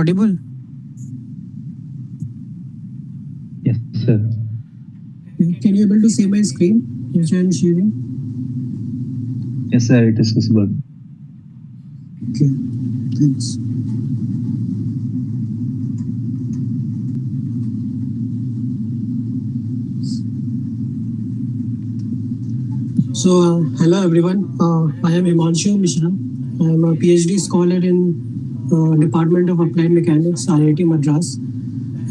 audible? Yes, sir. Can you able to see my screen, which I am sharing? Yes, sir. It is visible. Okay, thanks. Hello everyone. I am Himanshu Mishra. I am a PhD scholar in Department of Applied Mechanics, IIT Madras,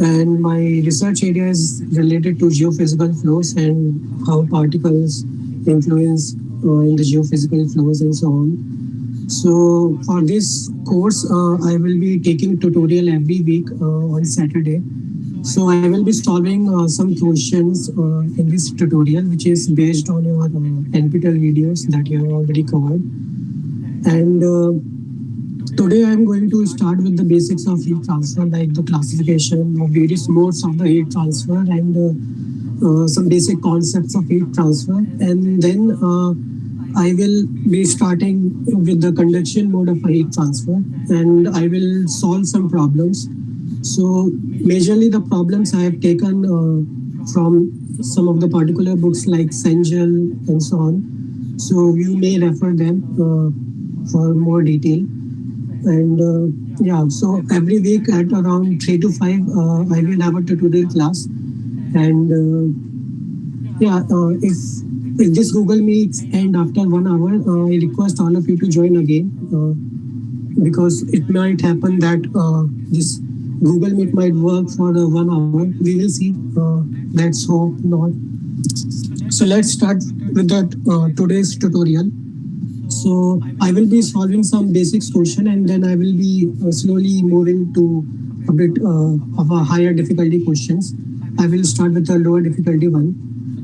and my research area is related to geophysical flows and how particles influence in the geophysical flows and so on. So for this course, I will be taking tutorial every week on Saturday. So I will be solving some questions in this tutorial, which is based on your NPTEL videos that you have already covered. And today I am going to start with the basics of heat transfer, like the classification of various modes of the heat transfer and some basic concepts of heat transfer. And then I will be starting with the conduction mode of a heat transfer, and I will solve some problems. So majorly the problems I have taken from some of the particular books like Sengel and so on. So you may refer them for more detail. And yeah, so every week at around 3 to 5, I will have a tutorial class. And yeah, if this Google Meets end after 1 hour, I request all of you to join again because it might happen that this Google Meet might work for 1 hour. We will see. Let's hope not. So let's start with the today's tutorial. So I will be solving some basics question, and then I will be slowly moving to a bit of a higher difficulty questions. I will start with the lower difficulty one.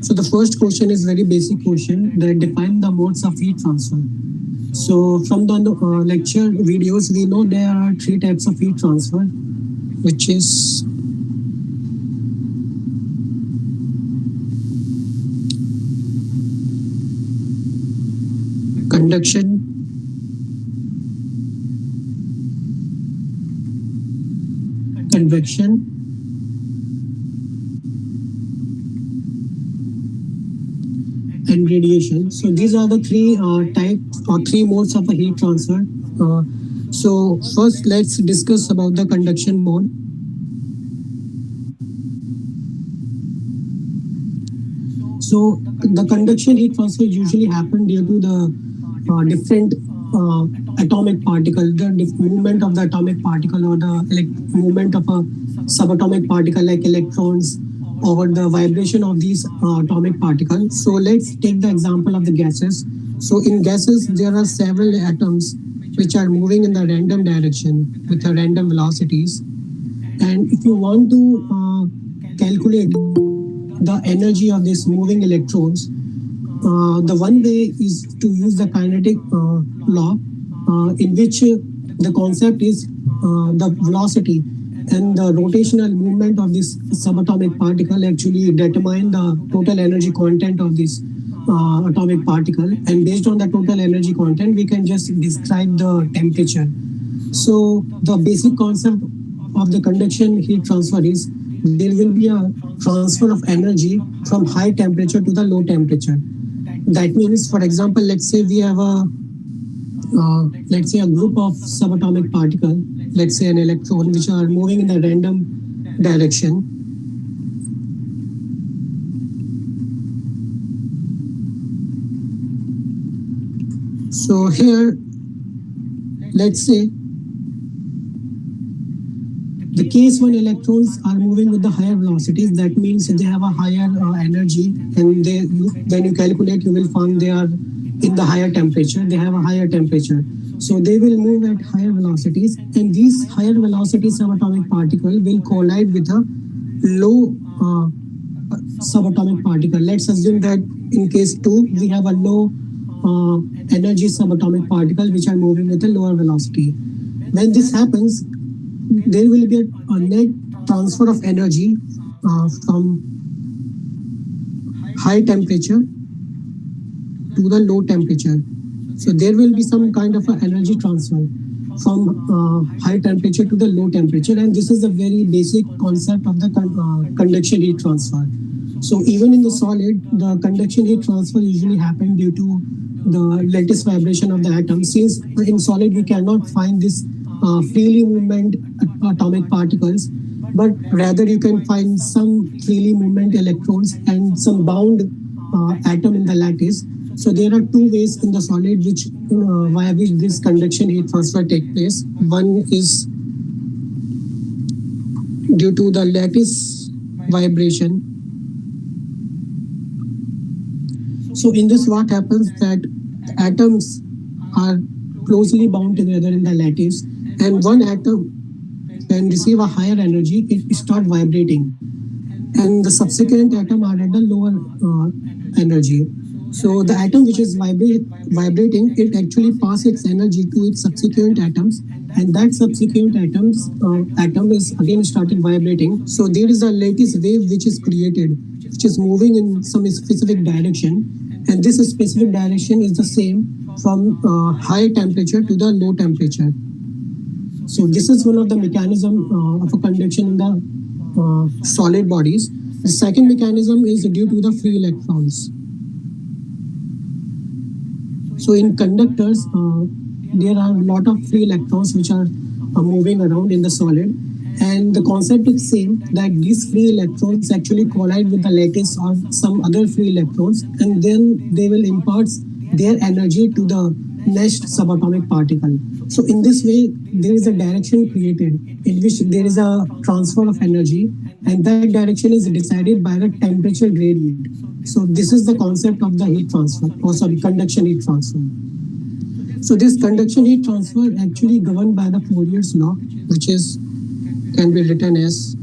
So the first question is very basic question that define the modes of heat transfer. So from the lecture videos, we know there are three types of heat transfer, which is conduction, convection, and radiation. So these are the three types or three modes of a heat transfer. Uh, so first, let's discuss about the conduction mode. So the conduction heat transfer usually happen due to the different atomic particle, the movement of the atomic particle or the movement of a subatomic particle like electrons or the vibration of these atomic particles. So let's take the example of the gases. So in gases, there are several atoms which are moving in the random direction with the random velocities. And if you want to calculate the energy of these moving electrons, the one way is to use the kinetic law, in which the concept is the velocity and the rotational movement of this subatomic particle actually determine the total energy content of this atomic particle. And based on the total energy content, we can just describe the temperature. So the basic concept of the conduction heat transfer is there will be a transfer of energy from high temperature to the low temperature. That means, for example, let's say we have a let's say a group of subatomic particle, let's say an electron, which are moving in a random direction. So here, let's say the case when electrons are moving with the higher velocities, that means they have a higher energy, and they, when you calculate, you will find they are in the higher temperature. They have a higher temperature, so they will move at higher velocities, and these higher velocity subatomic particle will collide with a low subatomic particle. Let's assume that in case 2, we have a low energy subatomic particle which are moving with a lower velocity. When this happens, there will be a net transfer of energy from high temperature to the low temperature. So there will be some kind of an energy transfer. from high temperature to the low temperature, and this is a very basic concept of the conduction heat transfer. So even in the solid, the conduction heat transfer usually happen due to the lattice vibration of the atom. Since in solid we cannot find this freely movement atomic particles, but rather you can find some freely movement electrons and some bound atom in the lattice. So there are two ways in the solid which via which this conduction heat transfer take place. One is due to the lattice vibration. So in this, what happens that the atoms are closely bound together in the lattice, and one atom can receive a higher energy, it start vibrating, and the subsequent atom are at a lower energy. So the atom which is vibrating, it actually passes its energy to its subsequent atoms, and that subsequent atom is again started vibrating. So there is a lattice wave which is created, which is moving in some specific direction, and this specific direction is the same from high temperature to the low temperature. So this is one of the mechanism of a conduction in the solid bodies. The second mechanism is due to the free electrons. So in conductors, there are a lot of free electrons which are moving around in the solid. And the concept is same, that these free electrons actually collide with the lattice or some other free electrons, and then they will impart their energy to the next subatomic particle. So in this way, there is a direction created in which there is a transfer of energy, and that direction is decided by the temperature gradient. So this is the concept of the heat transfer, or sorry, conduction heat transfer. So this conduction heat transfer actually governed by the Fourier's law, which is can be written as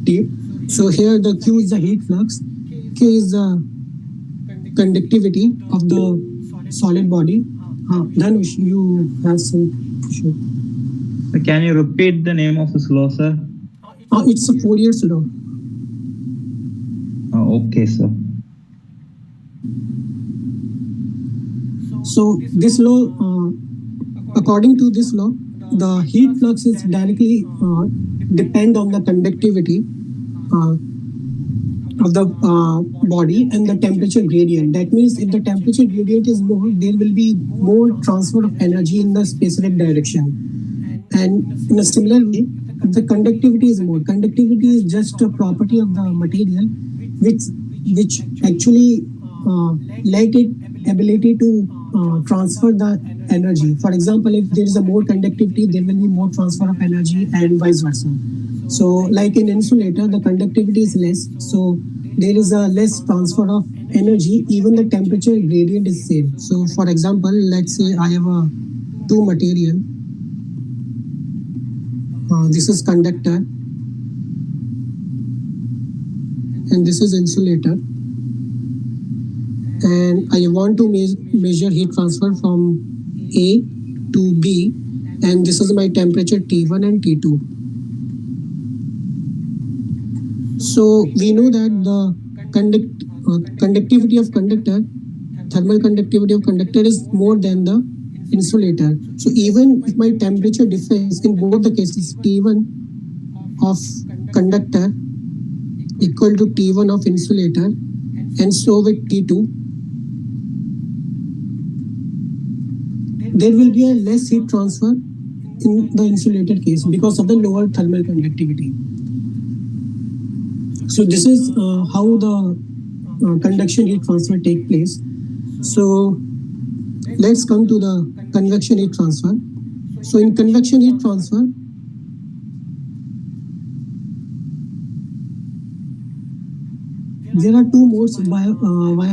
T. So here the Q is the heat flux, K is the conductivity of the solid body. Dhanush, you have some issue. Can you repeat the name of this law, sir? It's a Fourier's law. Okay, sir. So this law, according to this law, the heat flux is directly depend on the conductivity of the body and the temperature gradient. That means if the temperature gradient is more, there will be more transfer of energy in the specific direction. And in a similar way, if the conductivity is more, conductivity is just a property of the material which actually lack its ability to transfer the energy. For example, if there is a more conductivity, there will be more transfer of energy and vice versa. So like in insulator, the conductivity is less, so there is a less transfer of energy, even the temperature gradient is same. So for example, let's say I have a two material. This is conductor and this is insulator, and I want to measure heat transfer from A to B, and this is my temperature T1 and T2. So we know that the conductivity of conductor, thermal conductivity of conductor is more than the insulator. So even if my temperature difference in both the cases, T1 of conductor equal to T1 of insulator, and so with T2, there will be a less heat transfer in the insulated case because of the lower thermal conductivity. So this is how the conduction heat transfer take place. So let's come to the convection heat transfer. So in convection heat transfer, there are two modes via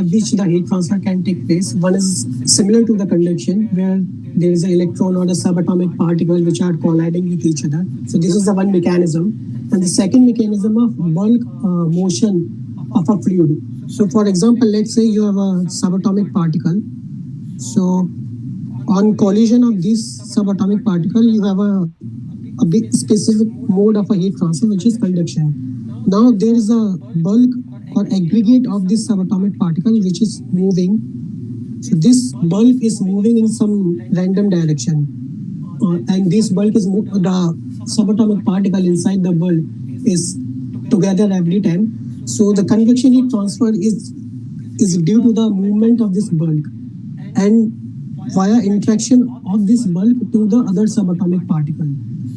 which the heat transfer can take place. One is similar to the conduction, where there is an electron or a subatomic particle which are colliding with each other. So this is the one mechanism. And the second mechanism of bulk motion of a fluid. So for example, let's say you have a subatomic particle. So on collision of this subatomic particle, you have a big specific mode of a heat transfer, which is conduction. Now there is a bulk or aggregate of this subatomic particle which is moving So this bulk is moving in some random direction, and this bulk is the subatomic particle inside the bulk is together every time. So the convection heat transfer is due to the movement of this bulk and via interaction of this bulk to the other subatomic particle.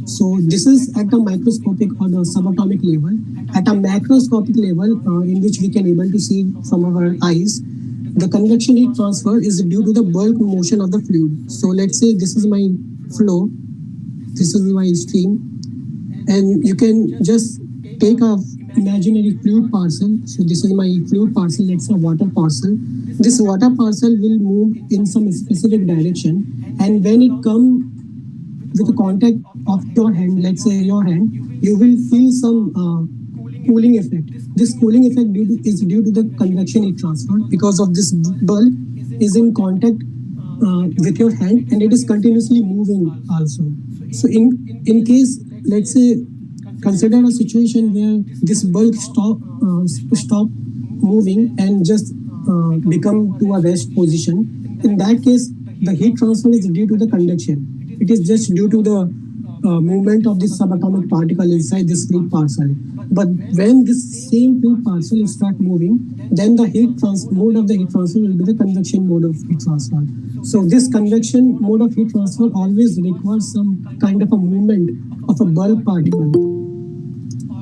So this is at the microscopic or the subatomic level. At a macroscopic level, in which we can able to see from our eyes, the convection heat transfer is due to the bulk motion of the fluid. So let's say this is my flow, this is my stream, and you can just take a imaginary fluid parcel. So this is my fluid parcel, let's say water parcel. This water parcel will move in some specific direction, and when it come with the contact of your hand, let's say your hand, you will feel some cooling effect. This cooling effect is due to the convection heat transfer because of this bulb is in contact with your hand and it is continuously moving also. So in case, let's say, consider a situation where this bulk stop moving and just become to a rest position. In that case, the heat transfer is due to the conduction. It is just due to the movement of this subatomic particle inside this fluid parcel. But when this same fluid parcel start moving, then the mode of the heat transfer will be the convection mode of heat transfer. So this convection mode of heat transfer always requires some kind of a movement of a bulk particle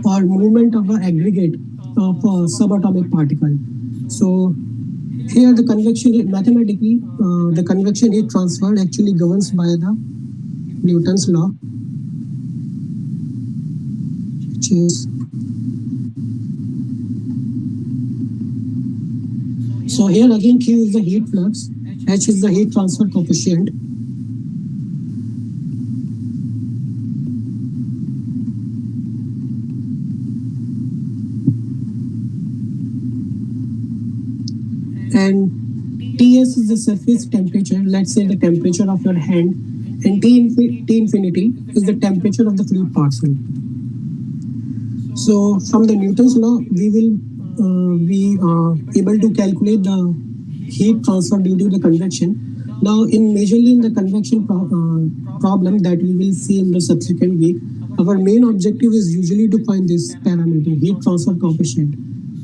or movement of an aggregate of a subatomic particle. So here the convection mathematically the convection heat transfer actually governs by the Newton's law, which is, so here again Q is the heat flux, H is the heat transfer coefficient. And Ts is the surface temperature, let's say the temperature of your hand, and T infinity is the temperature of the fluid parcel. So from the Newton's law, we will be able to calculate the heat transfer due to the convection. Now, majorly in the convection problem that we will see in the subsequent week, our main objective is usually to find this parameter, heat transfer coefficient.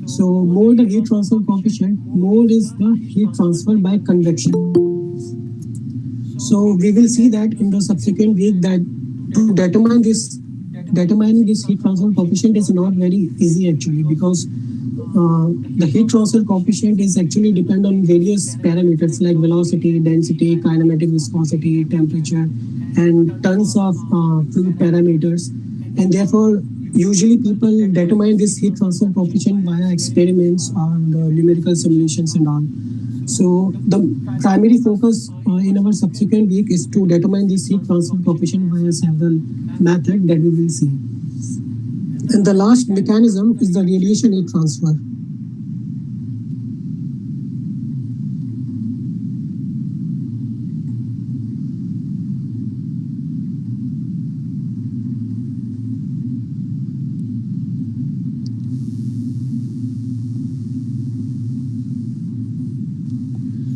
So more the heat transfer coefficient, more is the heat transfer by convection. So we will see that in the subsequent week that to determine this heat transfer coefficient is not very easy actually, because the heat transfer coefficient is actually depend on various parameters like velocity, density, kinematic viscosity, temperature, and tons of fluid parameters. And therefore, usually people determine this heat transfer coefficient via experiments or numerical simulations and all. So the primary focus in our subsequent week is to determine this heat transfer coefficient via several methods that we will see. And the last mechanism is the radiation heat transfer.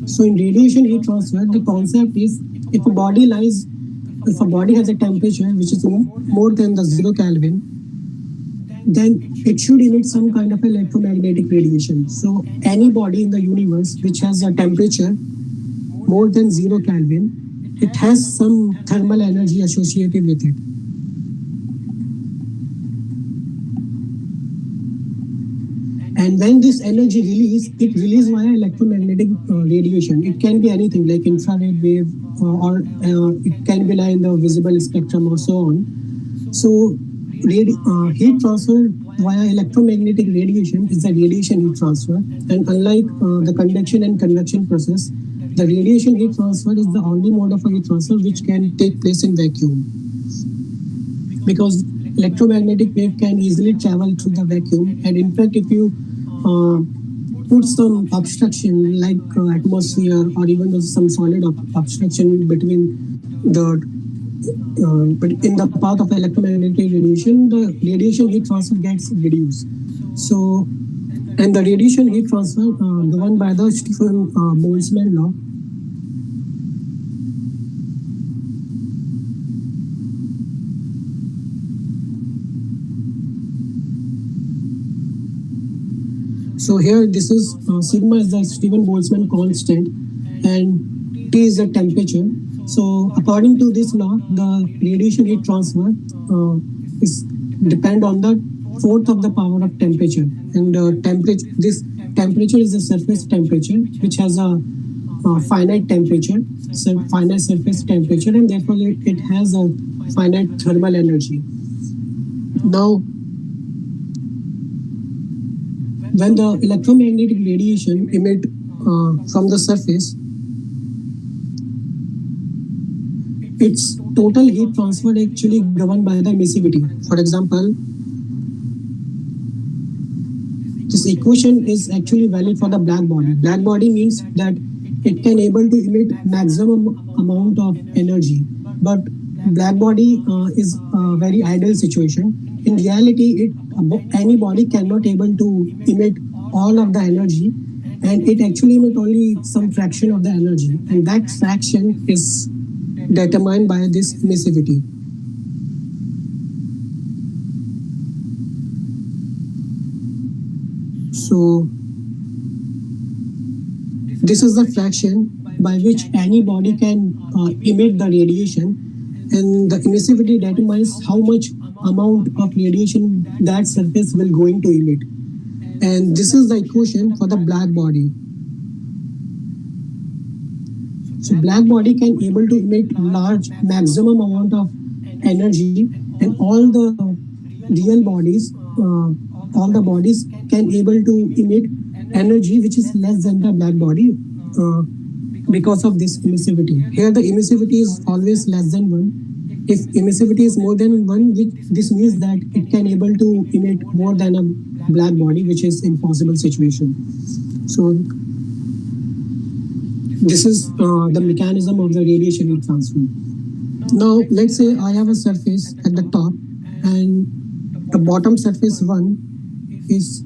So in radiation heat transfer, the concept is if a body has a temperature which is more than the 0 Kelvin, then it should emit some kind of electromagnetic radiation. So any body in the universe which has a temperature more than 0 Kelvin, it has some thermal energy associated with it. And when this energy it releases via electromagnetic radiation. It can be anything like infrared wave or it can be like in the visible spectrum or so on. So heat transfer via electromagnetic radiation is the radiation heat transfer. And unlike the conduction and convection process, the radiation heat transfer is the only mode of heat transfer which can take place in vacuum. Because electromagnetic wave can easily travel through the vacuum, and in fact if you put some obstruction like atmosphere or even some solid obstruction between but in the path of electromagnetic radiation, the radiation heat transfer gets reduced. So, and the radiation heat transfer governed by the Stephen Boltzmann law So here, this is sigma is the Stephen Boltzmann constant, and T is the temperature. So according to this law, the radiation heat transfer is depend on the fourth of the power of temperature, and temperature this temperature is the surface temperature, which has a finite temperature, so finite surface temperature, and therefore it has a finite thermal energy. Now, when the electromagnetic radiation emit from the surface, its total heat transfer actually governed by the emissivity. For example, this equation is actually valid for the black body. Black body means that it can able to emit maximum amount of energy, but black body is a very ideal situation. In reality, any body cannot able to emit all of the energy, and it actually emit only some fraction of the energy, and that fraction is determined by this emissivity. So this is the fraction by which any body can emit the radiation, and the emissivity determines how much amount of radiation that surface will going to emit. And this is the equation for the black body. So black body can able to emit large maximum amount of energy, and all the bodies can able to emit energy which is less than the black body uh, because of this emissivity. Here the emissivity is always less than 1. If emissivity is more than 1, this means that it can able to emit more than a black body, which is impossible situation. So this is the mechanism of the radiation heat transfer. Now let's say I have a surface at the top, and the bottom surface 1 is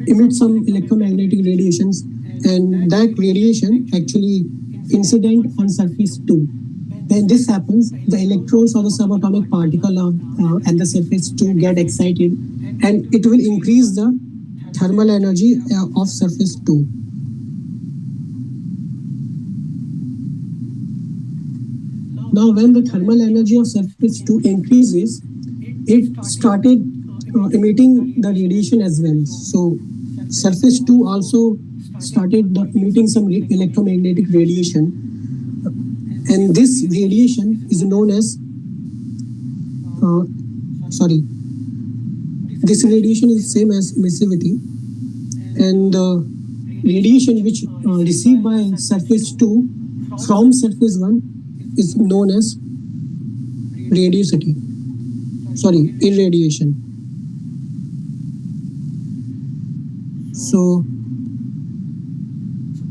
emit some electromagnetic radiations, and that radiation actually incident on surface 2. When this happens, the electrons or the subatomic particle at the surface 2 get excited, and it will increase the thermal energy of surface 2. Now when the thermal energy of surface 2 increases, it started emitting the radiation as well. So surface 2 also started emitting some electromagnetic radiation, and this radiation is known as sorry this radiation is same as emissivity, and the radiation which received by surface 2 from surface 1 is known as irradiation. So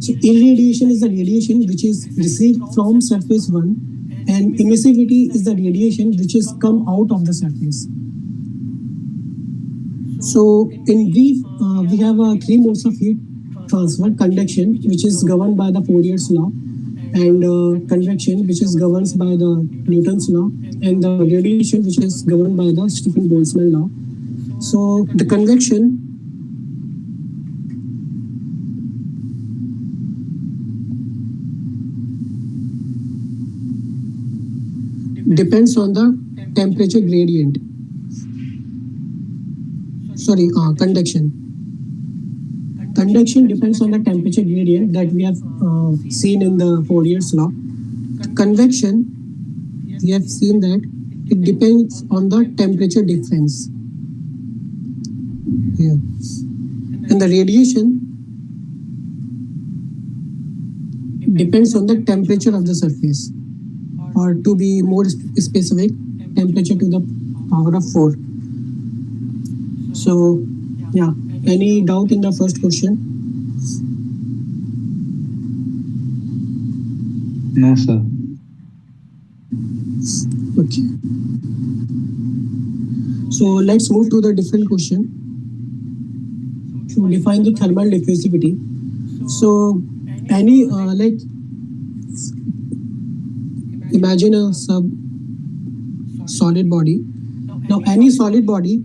irradiation is the radiation which is received from surface 1, and emissivity is the radiation which is come out of the surface. So in brief, we have 3 modes of heat transfer: conduction, which is governed by the Fourier's law, and convection, which is governed by the Newton's law, and the radiation, which is governed by the Stephen Boltzmann law. So the convection depends on the temperature gradient. Conduction. Conduction depends on the temperature gradient that we have seen in the Fourier's law. Convection, we have seen that it depends on the temperature difference. Here. And the radiation depends on the temperature of the surface, or to be more specific, temperature to the power of 4. So, yeah, any doubt in the first question? No, sir. Okay. So let's move to the different question. So define the thermal diffusivity. So any imagine a solid body. Now any solid body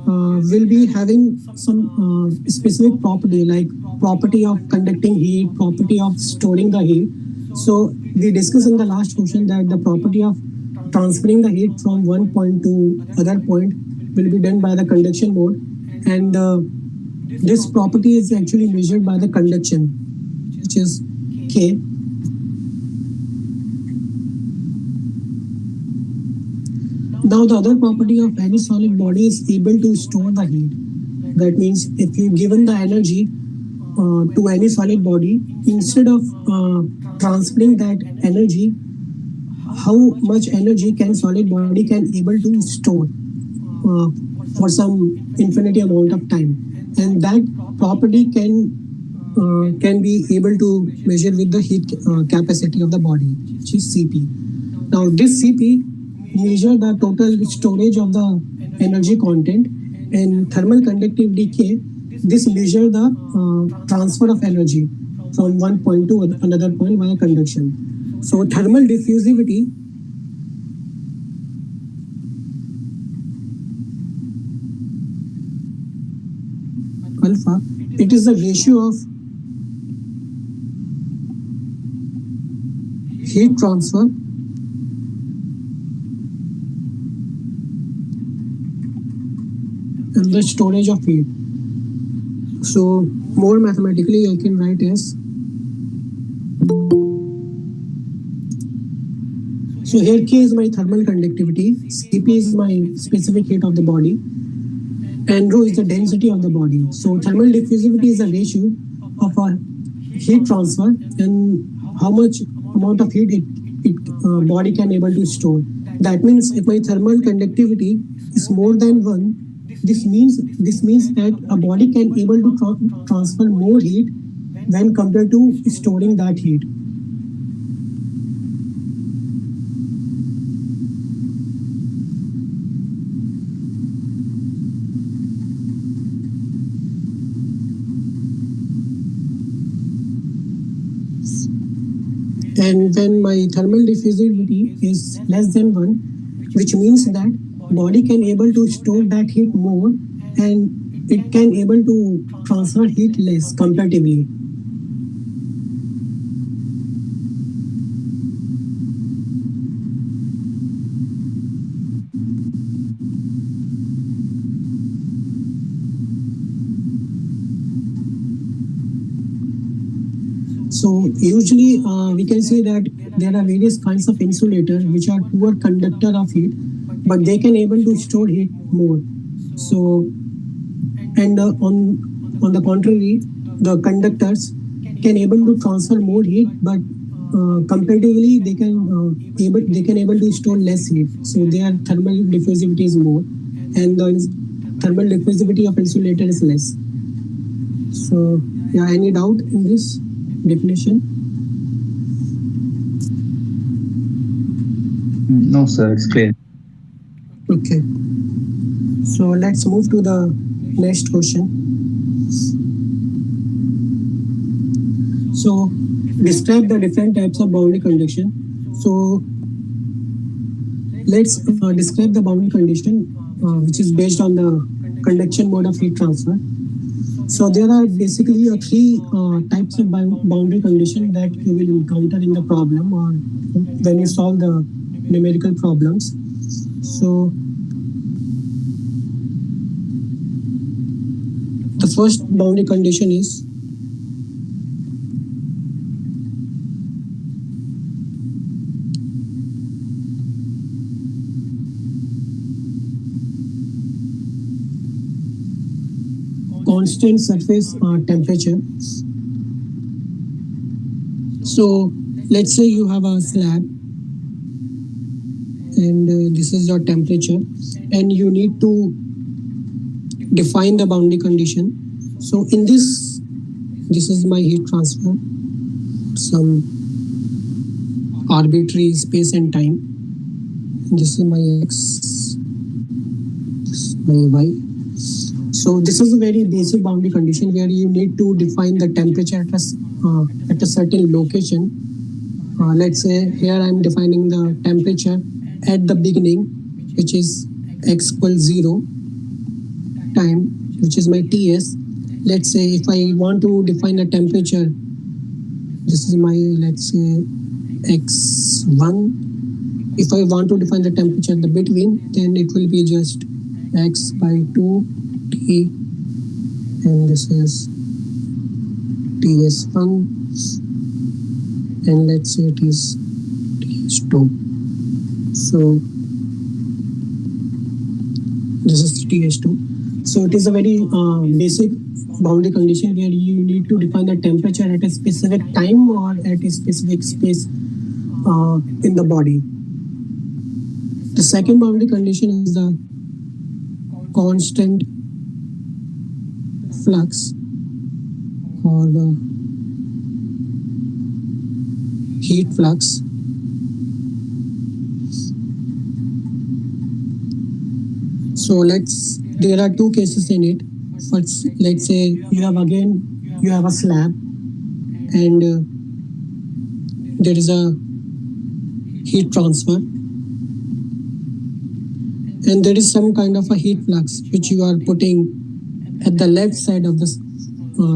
will be having some specific property like property of conducting heat, property of storing the heat. So we discussed in the last question that the property of transferring the heat from one point to other point will be done by the conduction mode, and this property is actually measured by the conduction, which is K. Now the other property of any solid body is able to store the heat. That means if you given the energy to any solid body, instead of transferring that energy, how much energy can solid body can able to store uh, for some infinity amount of time, and that property can be able to measure with the heat capacity of the body, which is Cp. Now this Cp measure the total storage of the energy content, and thermal conductivity K, this measure the transfer of energy from one point to another point via conduction. So thermal diffusivity alpha, it is the ratio of heat transfer and the storage of heat. So more mathematically, I can write as, so here K is my thermal conductivity, Cp is my specific heat of the body, and rho is the density of the body. So thermal diffusivity is the ratio of a heat transfer and how much amount of heat it body can able to store. That means if my thermal conductivity is more than 1, this means that a body can able to transfer more heat when compared to storing that heat. And when my thermal diffusivity is less than 1, which means that body can able to store that heat more and it can able to transfer heat less comparatively. So usually we can say that there are various kinds of insulator which are poor conductor of heat, but they can able to store heat more. So and on the contrary, the conductors can able to transfer more heat, but comparatively they can able to store less heat. So their thermal diffusivity is more, and the thermal diffusivity of insulator is less. So yeah, any doubt in this definition? No, sir, it's clear. Okay. So let's move to the next question. So describe the different types of boundary condition. So let's describe the boundary condition which is based on the conduction mode of heat transfer. So there are basically three types of boundary condition that you will encounter in the problem or when you solve the numerical problems. So the first boundary condition is constant surface temperature. So let's say you have a slab and this is your temperature, and you need to define the boundary condition. So in this is my heat transfer, some arbitrary space and time. This is my x, this is my y. So this is a very basic boundary condition where you need to define the temperature at a certain location. Let's say here I'm defining the temperature at the beginning, which is x equals 0, time, which is my TS. Let's say if I want to define a temperature, this is my, let's say, x1. If I want to define the temperature the between, then it will be just x by 2 t, and this is ts1, and let's say it is ts2. So this is ts2. So it is a very basic boundary condition where you need to define the temperature at a specific time or at a specific space in the body. The second boundary condition is the constant flux or the heat flux. So there are two cases in it. First, let's say you have a slab, and there is a heat transfer, and there is some kind of a heat flux which you are putting at the left side of the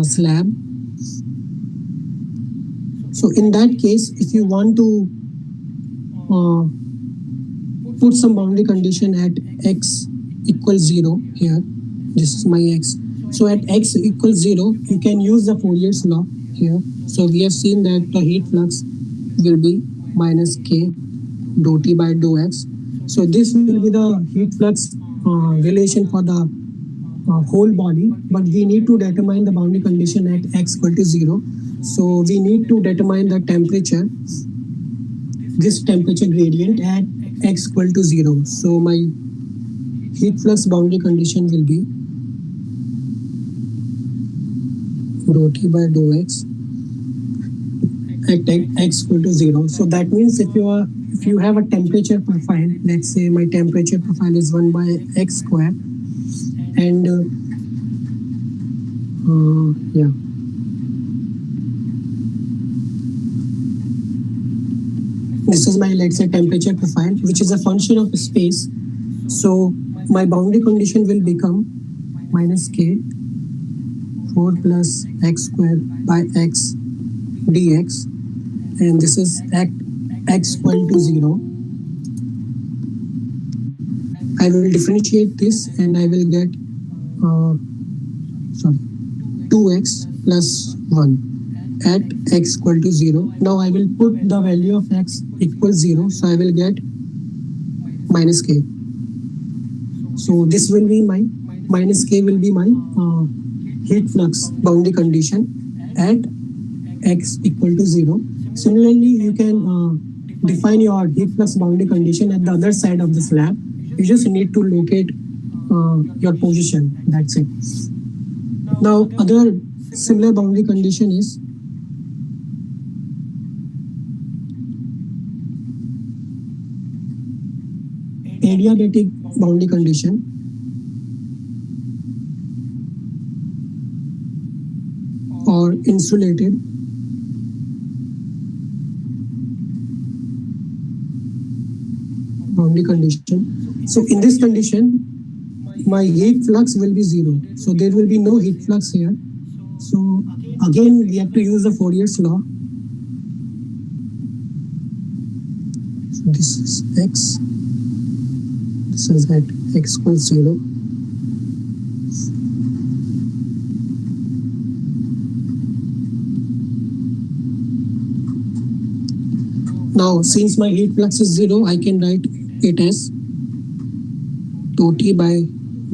slab. So in that case, if you want to put some boundary condition at x equals 0 here, this is my x. So at x equals 0, you can use the Fourier's law here. So we have seen that the heat flux will be minus k dou t by dou x. So this will be the heat flux relation for the whole body, but we need to determine the boundary condition at x equal to 0. So we need to determine the temperature, this temperature gradient at x equal to 0. So my heat flux boundary condition will be dou t by dou x at x equal to 0. So that means if you have a temperature profile, let's say my temperature profile is 1 by x square, and this is my, let's say, temperature profile, which is a function of space. So my boundary condition will become minus k 4 plus x square by x dx, and this is at x equal to 0. I will differentiate this and I will get 2x plus 1 at x equal to 0. Now I will put the value of x equals 0, so I will get minus k. So this will be my minus k will be my heat flux boundary condition at x equal to 0. Similarly, you can define your heat flux boundary condition at the other side of the slab. You just need to locate your position. That's it. Now, other similar boundary condition is adiabatic boundary condition. Or insulated boundary condition. So in this condition, my heat flux will be 0. So there will be no heat flux here. So again, we have to use the Fourier's law. So this is x. This is at x equals 0. Now, since my heat flux is 0, I can write it as dou t by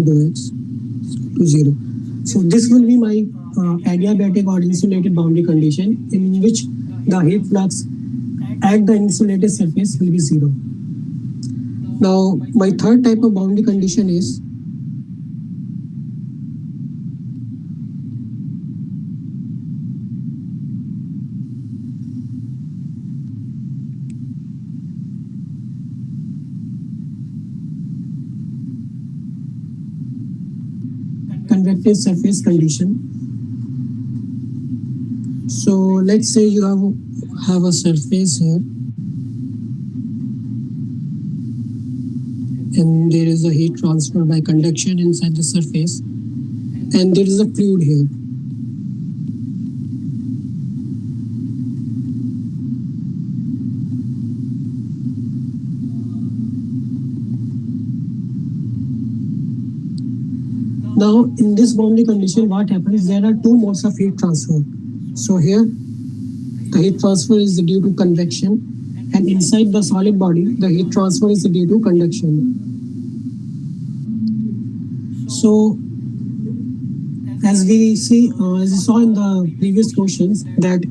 dou x to 0. So this will be my adiabatic or insulated boundary condition, in which the heat flux at the insulated surface will be 0. Now, my third type of boundary condition is convective surface condition. So let's say you have a surface here, and there is a heat transfer by conduction inside the surface, and there is a fluid here. Now, in this boundary condition, what happens? There are two modes of heat transfer. So here, the heat transfer is due to convection, and inside the solid body, the heat transfer is due to conduction. So, as we saw in the previous questions, that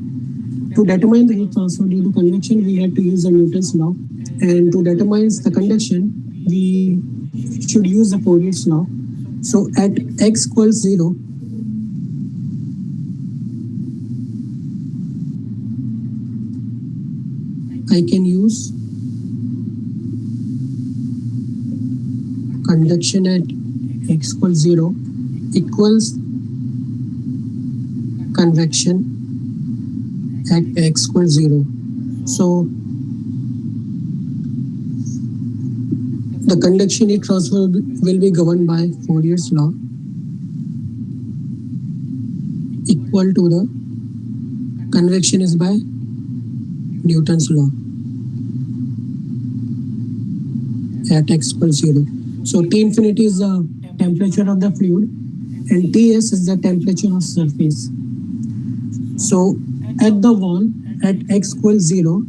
to determine the heat transfer due to convection, we had to use the Newton's law, and to determine the conduction, we should use the Fourier's law. So at x equals 0, I can use conduction at x equals 0 equals convection at x equals 0. So the conduction heat transfer will be governed by Fourier's law equal to the convection is by Newton's law at x equals 0. So T infinity is the temperature of the fluid and Ts is the temperature of surface. So at the wall at x equals 0,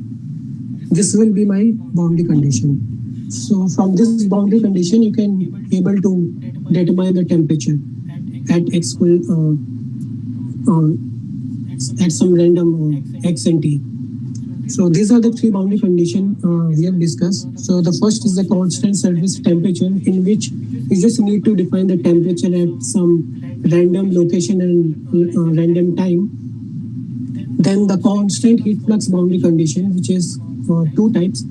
this will be my boundary condition. So from this boundary condition, you can able to determine the temperature at x equal at some random x and t. So these are the three boundary conditions we have discussed. So the first is the constant surface temperature, in which you just need to define the temperature at some random location and random time. Then the constant heat flux boundary condition, which is two types,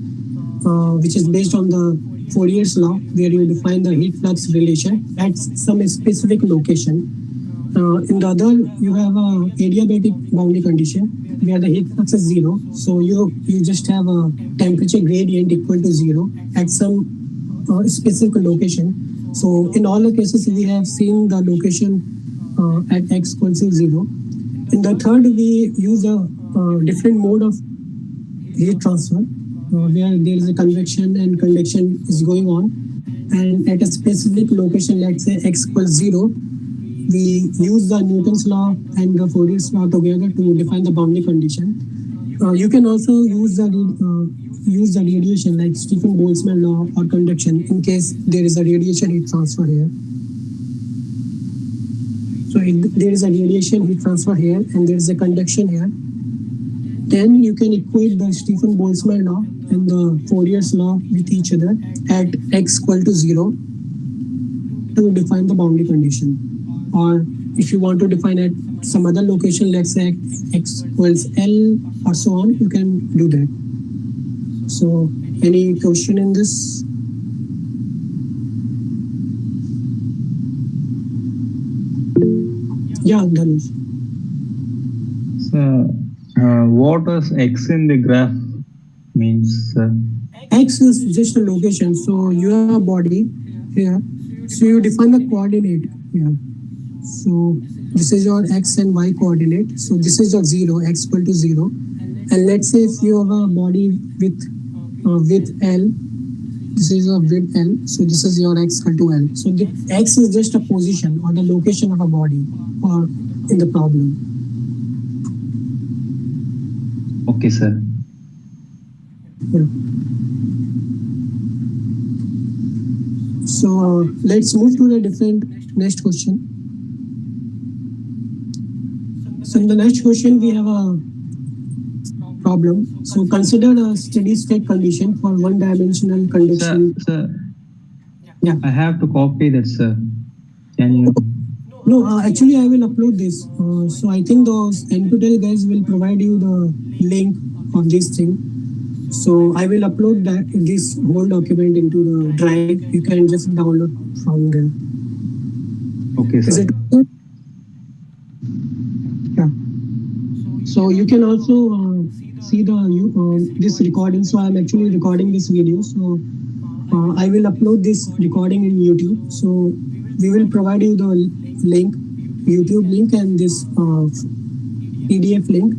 which is based on the Fourier's law, where you define the heat flux relation at some specific location. In the other, you have a adiabatic boundary condition where the heat flux is 0. So you just have a temperature gradient equal to 0 at some specific location. So in all the cases, we have seen the location at x equals to 0. In the third, we use a different mode of heat transfer where there is a convection and conduction is going on. And at a specific location, let's say x equals 0, we use the Newton's law and the Fourier's law together to define the boundary condition. You can also use the radiation like Stephen Boltzmann law or conduction in case there is a radiation heat transfer here. So if there is a radiation heat transfer here and there is a conduction here, then you can equate the Stephen Boltzmann law and the Fourier's law with each other at x equal to 0 to define the boundary condition. Or if you want to define at some other location, let's say x equals L or so on, you can do that. So any question in this? Yeah, Dhanush. So, what does X in the graph means? X is just a location. So you have a body here. So you define the coordinate here. So this is your X and Y coordinate. So this is your 0, X equal to 0. And let's say if you have a body with L, this is a width L. So this is your X equal to L. So the X is just a position or the location of a body or in the problem. Okay, sir. Yeah. So let's move to the different next question. So in the next question, we have a problem. So consider a steady state condition for one-dimensional conduction. Sir, Yeah. I have to copy that, sir. Can you? No, actually, I will upload this. So I think those NPTEL guys will provide you the link of this thing. So I will upload this whole document into the drive. You can just download from there. Okay, Is sir. it okay? Yeah. So you can also see the this recording. So I'm actually recording this video. So I will upload this recording in YouTube. So we will provide you the link, YouTube link, and this PDF link.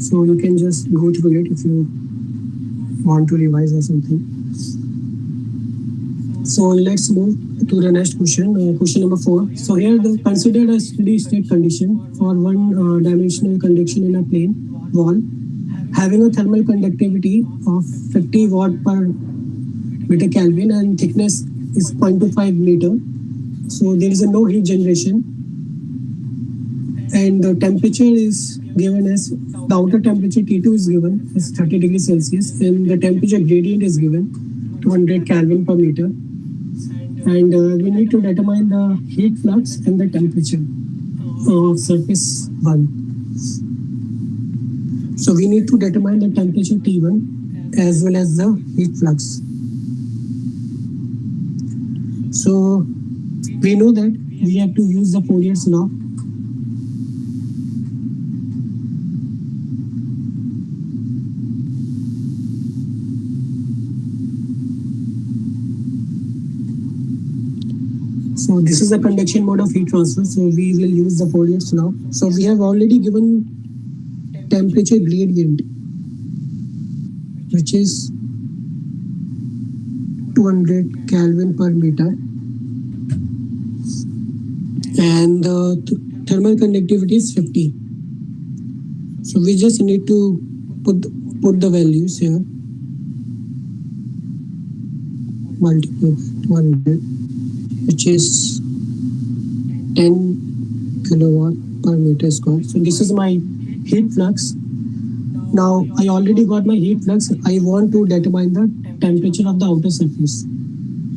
So you can just go through it if you want to revise or something. So let's move to the next question, question number 4. So here, consider a steady state condition for one dimensional conduction in a plane wall having a thermal conductivity of 50 watt per meter Kelvin and thickness is 0.25 meter. So there is a no heat generation, and the temperature is given as the outer temperature T2 is given as 30 degrees Celsius, and the temperature gradient is given 200 Kelvin per meter. And we need to determine the heat flux and the temperature of surface 1. So we need to determine the temperature T1 as well as the heat flux. So we know that we have to use the Fourier's law. So this is the conduction mode of heat transfer. So we will use the Fourier's law. So we have already given temperature gradient, which is 200 Kelvin per meter, and the thermal conductivity is 50. So we just need to put the values here. Multiply by 200, which is 10 kilowatt per meter square. So this is my heat flux. Now I already got my heat flux. I want to determine the temperature of the outer surface.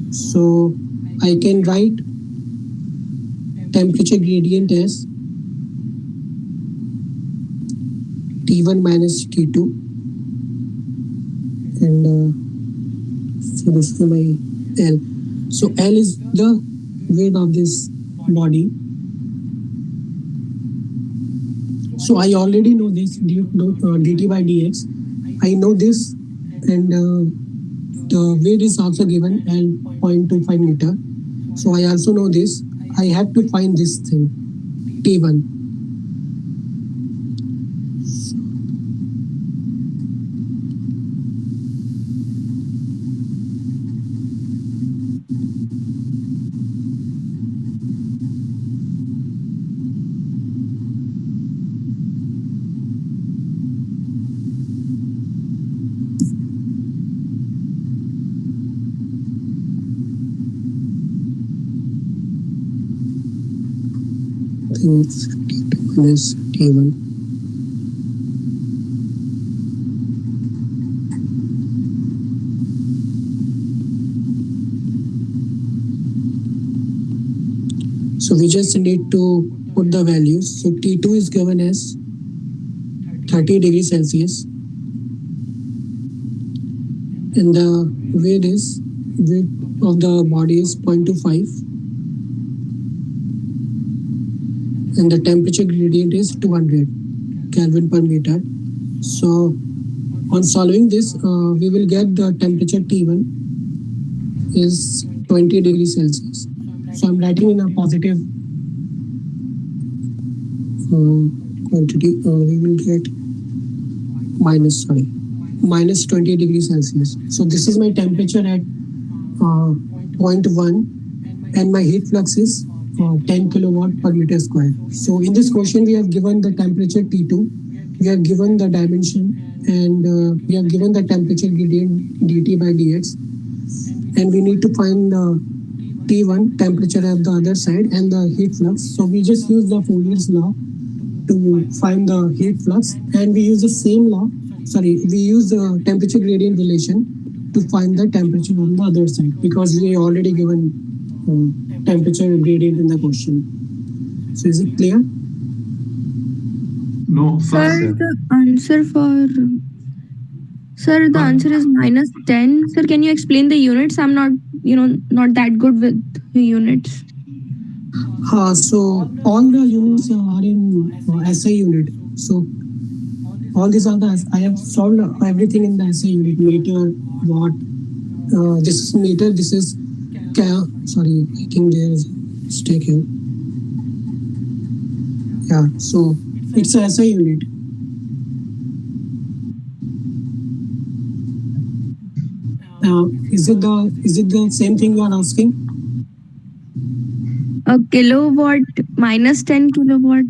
So I can write temperature gradient as T1 minus T2, and so this is my L. So L is the weight of this body. So I already know this dt by dx. I know this, and the weight is also given L 0.25 meter. So I also know this. I have to find this thing T1. It's T2 minus T1. So we just need to put the values. So T2 is given as 30 degrees Celsius, and the weight of the body is 0.25, and the temperature gradient is 200 Kelvin per meter. So on solving this, we will get the temperature T1 is 20 degrees Celsius. So I'm writing in a positive quantity. We will get minus 20 degrees Celsius. So this is my temperature at 0.1, and my heat flux is 10 kilowatt per meter square. So in this question, we have given the temperature T2, we have given the dimension, and we have given the temperature gradient dt by dx, and we need to find the T1 temperature at the other side and the heat flux. So we just use the Fourier's law to find the heat flux, and we use the same law. We use the temperature gradient relation to find the temperature on the other side, because we already given temperature gradient in the question. So is it clear? No, Sir, the answer is -10. Sir, can you explain the units? I'm not that good with units. So all the units are in SI unit. So all these are I have solved everything in the SI unit: meter, watt, This is meter. This is sorry, I think there is a mistake here. Yeah, so it's a SI unit. Is it the same thing you are asking? A kilowatt minus 10 kilowatt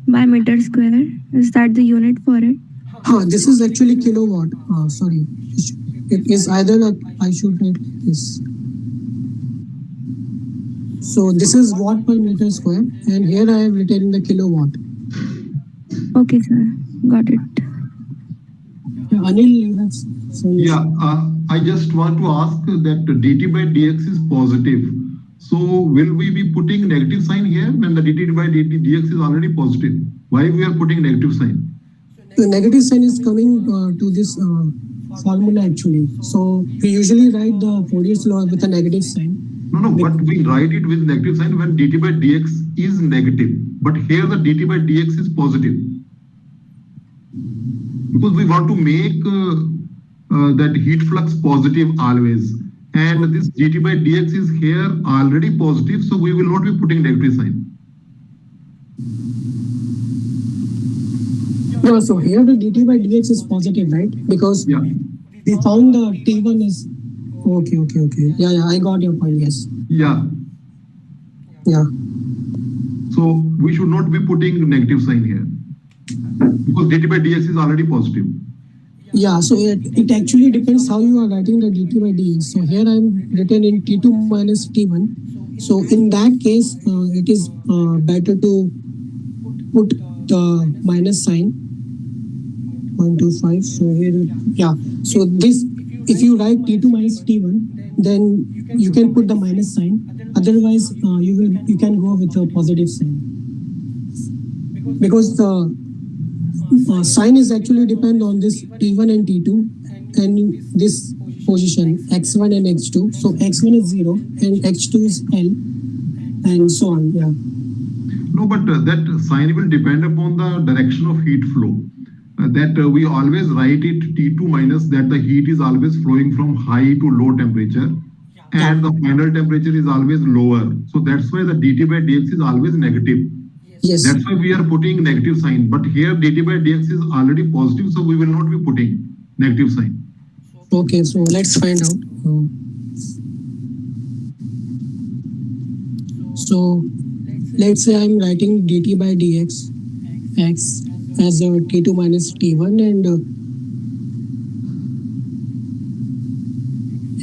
by meter square. Is that the unit for it? This is actually kilowatt. Sorry, it is either like I should write like this. So this is watt per meter square, and here I have written in the kilowatt. Okay, sir. Got it. Yeah, Anil, you have some. Yeah, I just want to ask that dt by dx is positive. So will we be putting negative sign here when the dt by dx is already positive? Why we are putting negative sign? The negative sign is coming to this formula actually. So we usually write the Fourier's law with a negative sign. No, but we write it with negative sign when dt by dx is negative. But here the dt by dx is positive. Because we want to make that heat flux positive always. And this dt by dx is here already positive, so we will not be putting negative sign. No, so here the dt by dx is positive, right? Because Yeah. we found the T1 is okay. Yeah, I got your point. Yes. Yeah. Yeah. So we should not be putting negative sign here because dt by dx is already positive. Yeah, so it actually depends how you are writing the dt by dx. So here I'm written in T2 minus T1. So in that case, it is better to put the minus sign 0.25. So here, yeah. So this, if you write T2 minus T1, then you can put the minus sign. Otherwise, you can go with a positive sign because the sign is actually depend on this T1 and T2 and this position x1 and x2. So x1 is 0 and x2 is L and so on. Yeah. No, but that sign will depend upon the direction of heat flow. That we always write it T2 minus, that the heat is always flowing from high to low temperature and the final temperature is always lower. So that's why the dt by dx is always negative. Yes. That's why we are putting negative sign. But here dt by dx is already positive, so we will not be putting negative sign. Okay, so let's find out. So let's say I'm writing dt by dx x as a T2 minus T1 and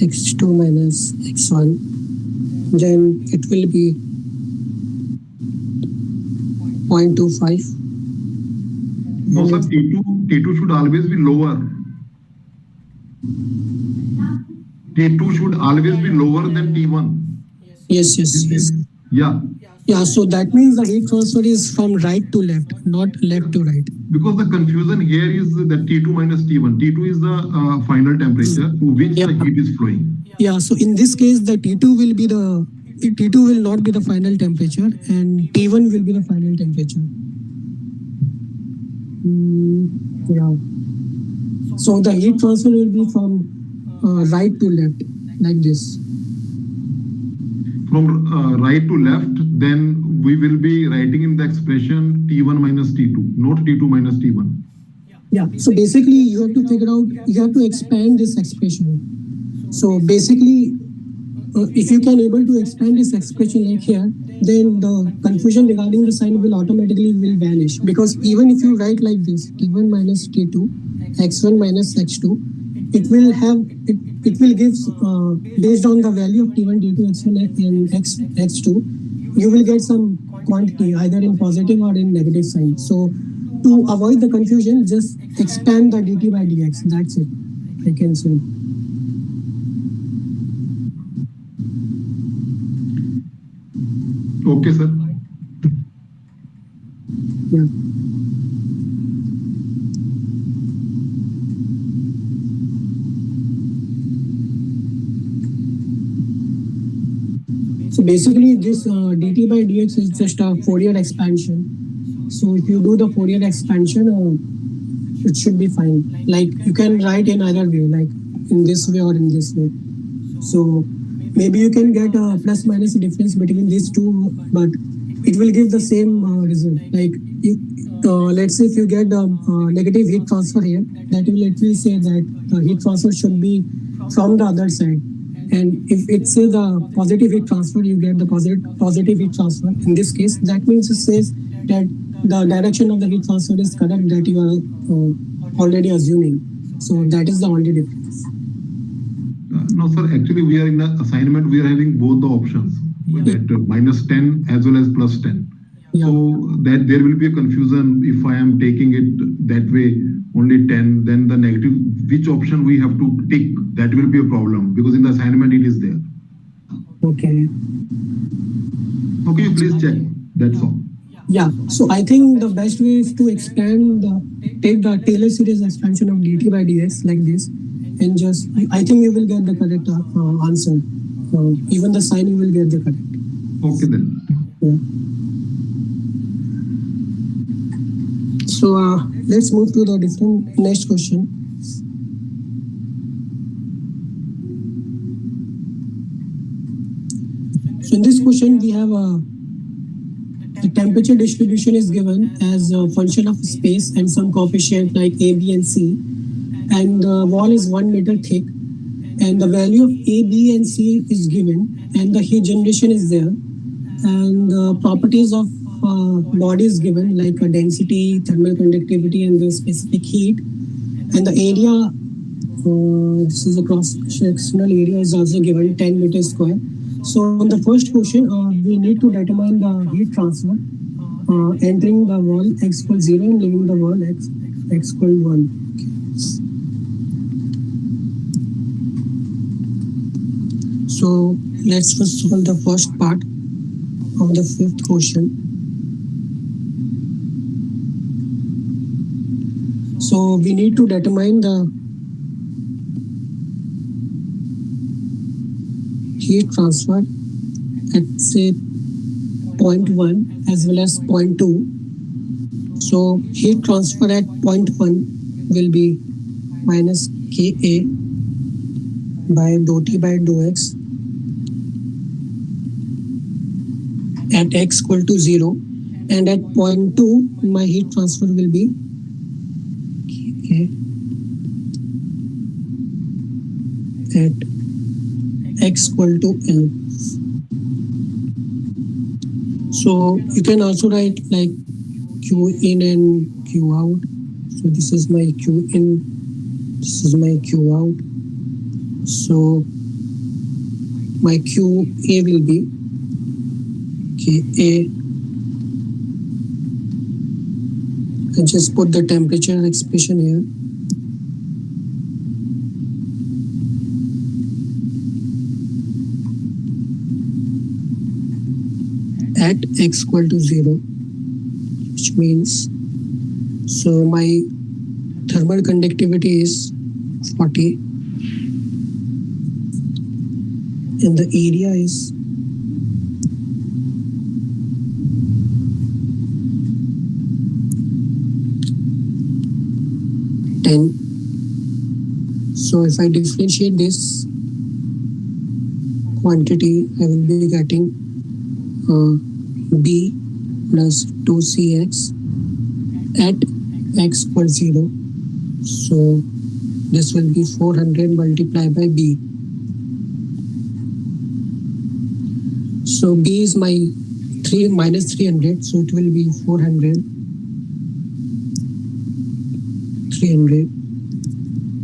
x2 minus x1. Then it will be 0.25. No, sir, T2 should always be lower. T2 should always be lower than T1. Yes. Yeah. Yeah, so that means the heat transfer is from right to left, not left to right. Because the confusion here is that T2 minus T1. T2 is the final temperature to which the heat is flowing. Yeah, so in this case, the T2 will not be the final temperature and T1 will be the final temperature. Yeah. So the heat transfer will be from right to left, like this. From right to left, then we will be writing in the expression T1 minus T2, not T2 minus T1. Yeah, so basically you have to expand this expression. So basically, if you can able to expand this expression like here, then the confusion regarding the sign will automatically vanish. Because even if you write like this, T1 minus T2, x1 minus x2, it will give based on the value of T1, T2, x1 and x2, you will get some quantity either in positive or in negative sign. So to avoid the confusion, just expand the dt by dx. That's it, I can say. Okay, sir. Yeah. So basically this dt by dx is just a Fourier expansion. So if you do the Fourier expansion, it should be fine. Like you can write in either way. Like in this way or in this way. So maybe you can get a plus minus difference between these two, but it will give the same result. Like if, let's say if you get a negative heat transfer here, that will literally say that the heat transfer should be from the other side. And if it says the positive heat transfer, you get the positive heat transfer. In this case, that means it says that the direction of the heat transfer is correct that you are already assuming. So that is the only difference. No, sir. Actually, we are in the assignment. We are having both the options, that minus 10 as well as plus 10. Yeah. So that there will be a confusion if I am taking it that way, only 10, then the negative, which option we have to tick, that will be a problem because in the assignment it is there. Okay. Okay, you please check. That's all. Yeah. So I think the best way is to take the Taylor series expansion of dt by dx like this, and just I think you will get the correct answer. Even the sign you will get the correct. Okay then. Yeah. So let's move to the next question. So in this question, we have the temperature distribution is given as a function of space and some coefficient like A, B, and C. And the wall is 1 meter thick. And the value of A, B, and C is given. And the heat generation is there. And the properties of body is given like a density, thermal conductivity, and the specific heat. And the area, this is a cross-sectional area, is also given 10 meters square. So in the first question, we need to determine the heat transfer entering the wall x equals 0 and leaving the wall x equals 1. Okay. So let's first solve the first part of the fifth question. So we need to determine the heat transfer at say 0.1 as well as 0.2. So heat transfer at 0.1 will be minus Ka by dou T by dou x at x equal to 0, and at 0.2 my heat transfer will be Ka at x equal to L. So you can also write like Q in and Q out. So this is my Q in, this is my Q out. So my QA will be Ka. I just put the temperature expression here. At x equal to 0, which means, so my thermal conductivity is 40 and the area is 10. So if I differentiate this quantity, I will be getting B plus 2Cx at x equals 0. So this will be 400 multiplied by B. So B is my minus 300, so it will be 400, 300,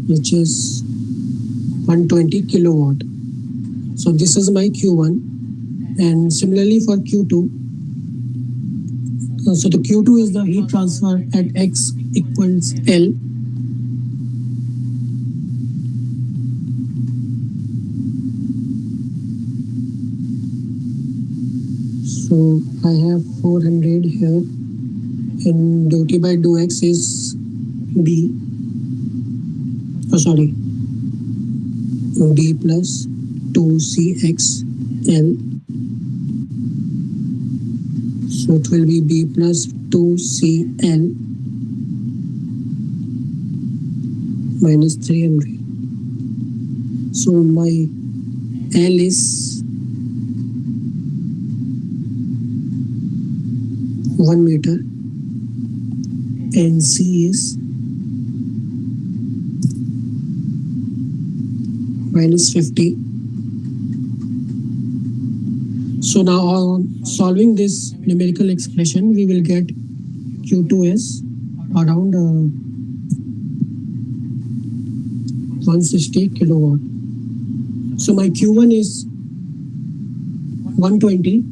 which is 120 kilowatt. So this is my Q1. And similarly for Q2, so the Q2 is the heat transfer at x equals L. So I have 400 here, and dou T by dou x is B. Oh, sorry, B plus 2CXL. So it will be B plus 2CL minus 300. So my L is 1 meter and C is minus 50. So now on solving this numerical expression, we will get Q2 as around 160 kilowatt. So my Q1 is 120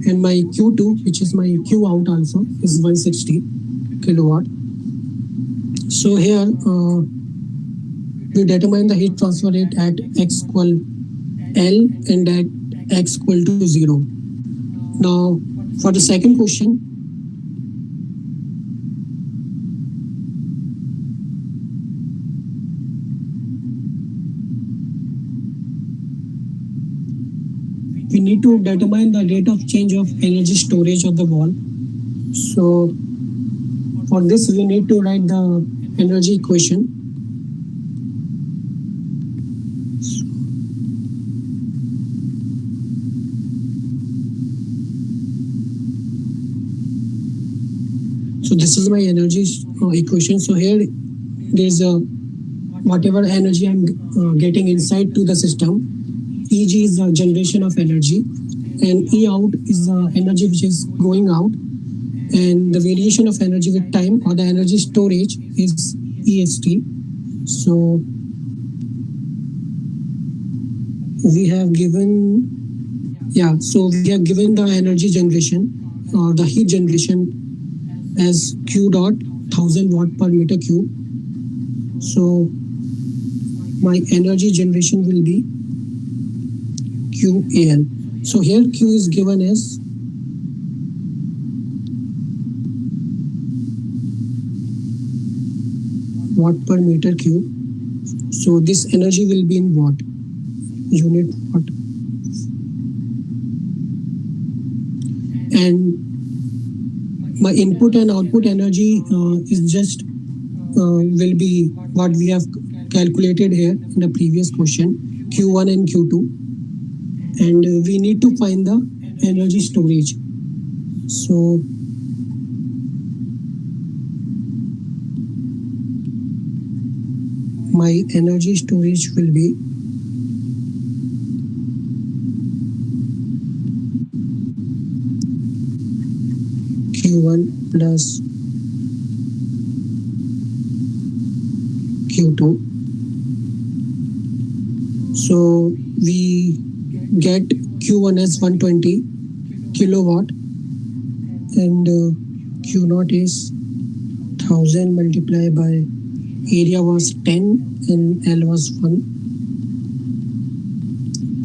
and my Q2, which is my Q out also, is 160 kilowatt. So here we determine the heat transfer rate at x equal L and at x equal to 0. Now for the second question, we need to determine the rate of change of energy storage of the wall. So for this, we need to write the energy equation. So this is my energy equation. So here there's a whatever energy I'm getting inside to the system. EG is the generation of energy, and E out is the energy which is going out, and the variation of energy with time or the energy storage is EST. So we have given, yeah, so we have given the energy generation or the heat generation as Q dot 1000 watt per meter cube. So my energy generation will be QAL. So here Q is given as watt per meter cube. So this energy will be in watt, unit watt. And my input and output energy is just will be what we have calculated here in the previous question, Q1 and Q2. And we need to find the energy storage. So my energy storage will be Q1 plus Q2. So we get Q1 as 120 kilowatt and Q0 is 1000 multiplied by area was 10 and L was 1.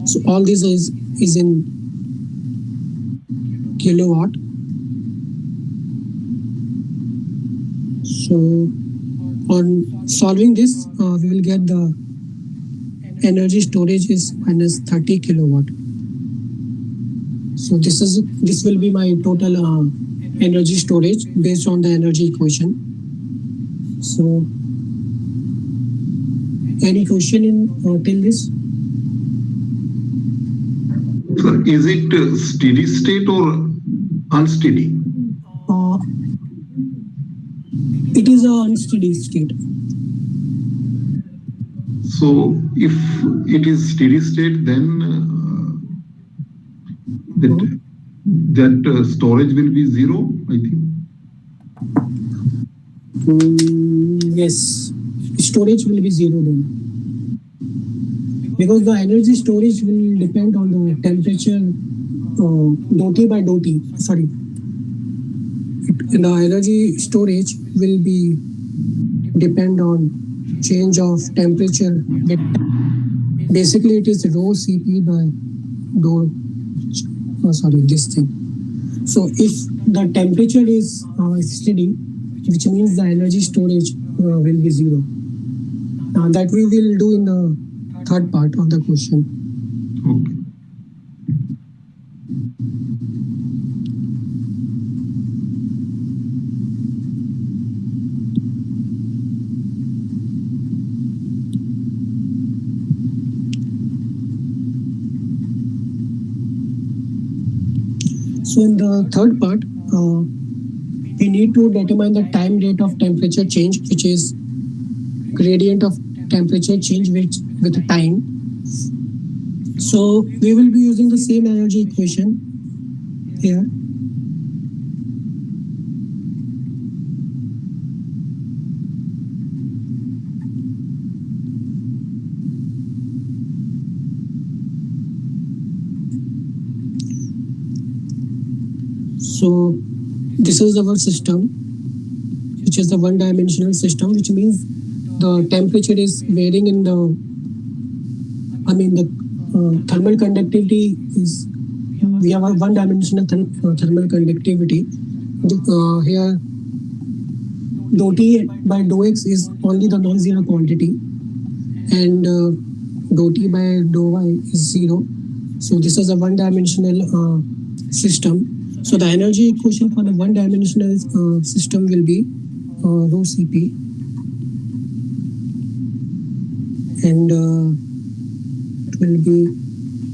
So all this is in kilowatt. So on solving this, we will get the energy storage is minus 30 kilowatt. So this will be my total energy storage based on the energy equation. So any question in till this? Sir, is it steady state or unsteady? It is a unsteady state. So if it is steady state, then that storage will be 0, I think. Yes, storage will be 0 then, because the energy storage will depend on the temperature dot by dot. Sorry, the energy storage will be depend on change of temperature. Basically, it is rho Cp by dou. Sorry, this thing. So if the temperature is steady, which means the energy storage will be 0. That we will do in the third part of the question. Okay. So in the third part, we need to determine the time rate of temperature change, which is gradient of temperature change with time. So we will be using the same energy equation here. So this is our system, which is the one-dimensional system, which means the temperature is varying in the, the thermal conductivity is, we have a one-dimensional thermal conductivity. Here, dou T by dou X is only the non-zero quantity, and dou T by dou Y is zero. So this is a one-dimensional system. So the energy equation for the one-dimensional system will be rho Cp, and it will be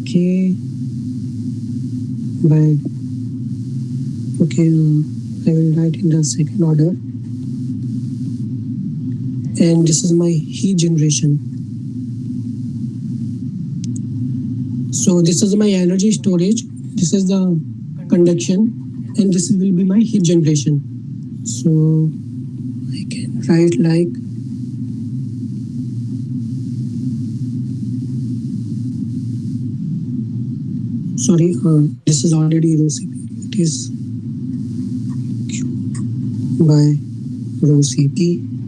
K by, okay, I will write in the second order, and this is my heat generation. So this is my energy storage, this is the conduction, and this will be my heat generation. So I can write like sorry, this is already rho Cp. It is Q by rho Cp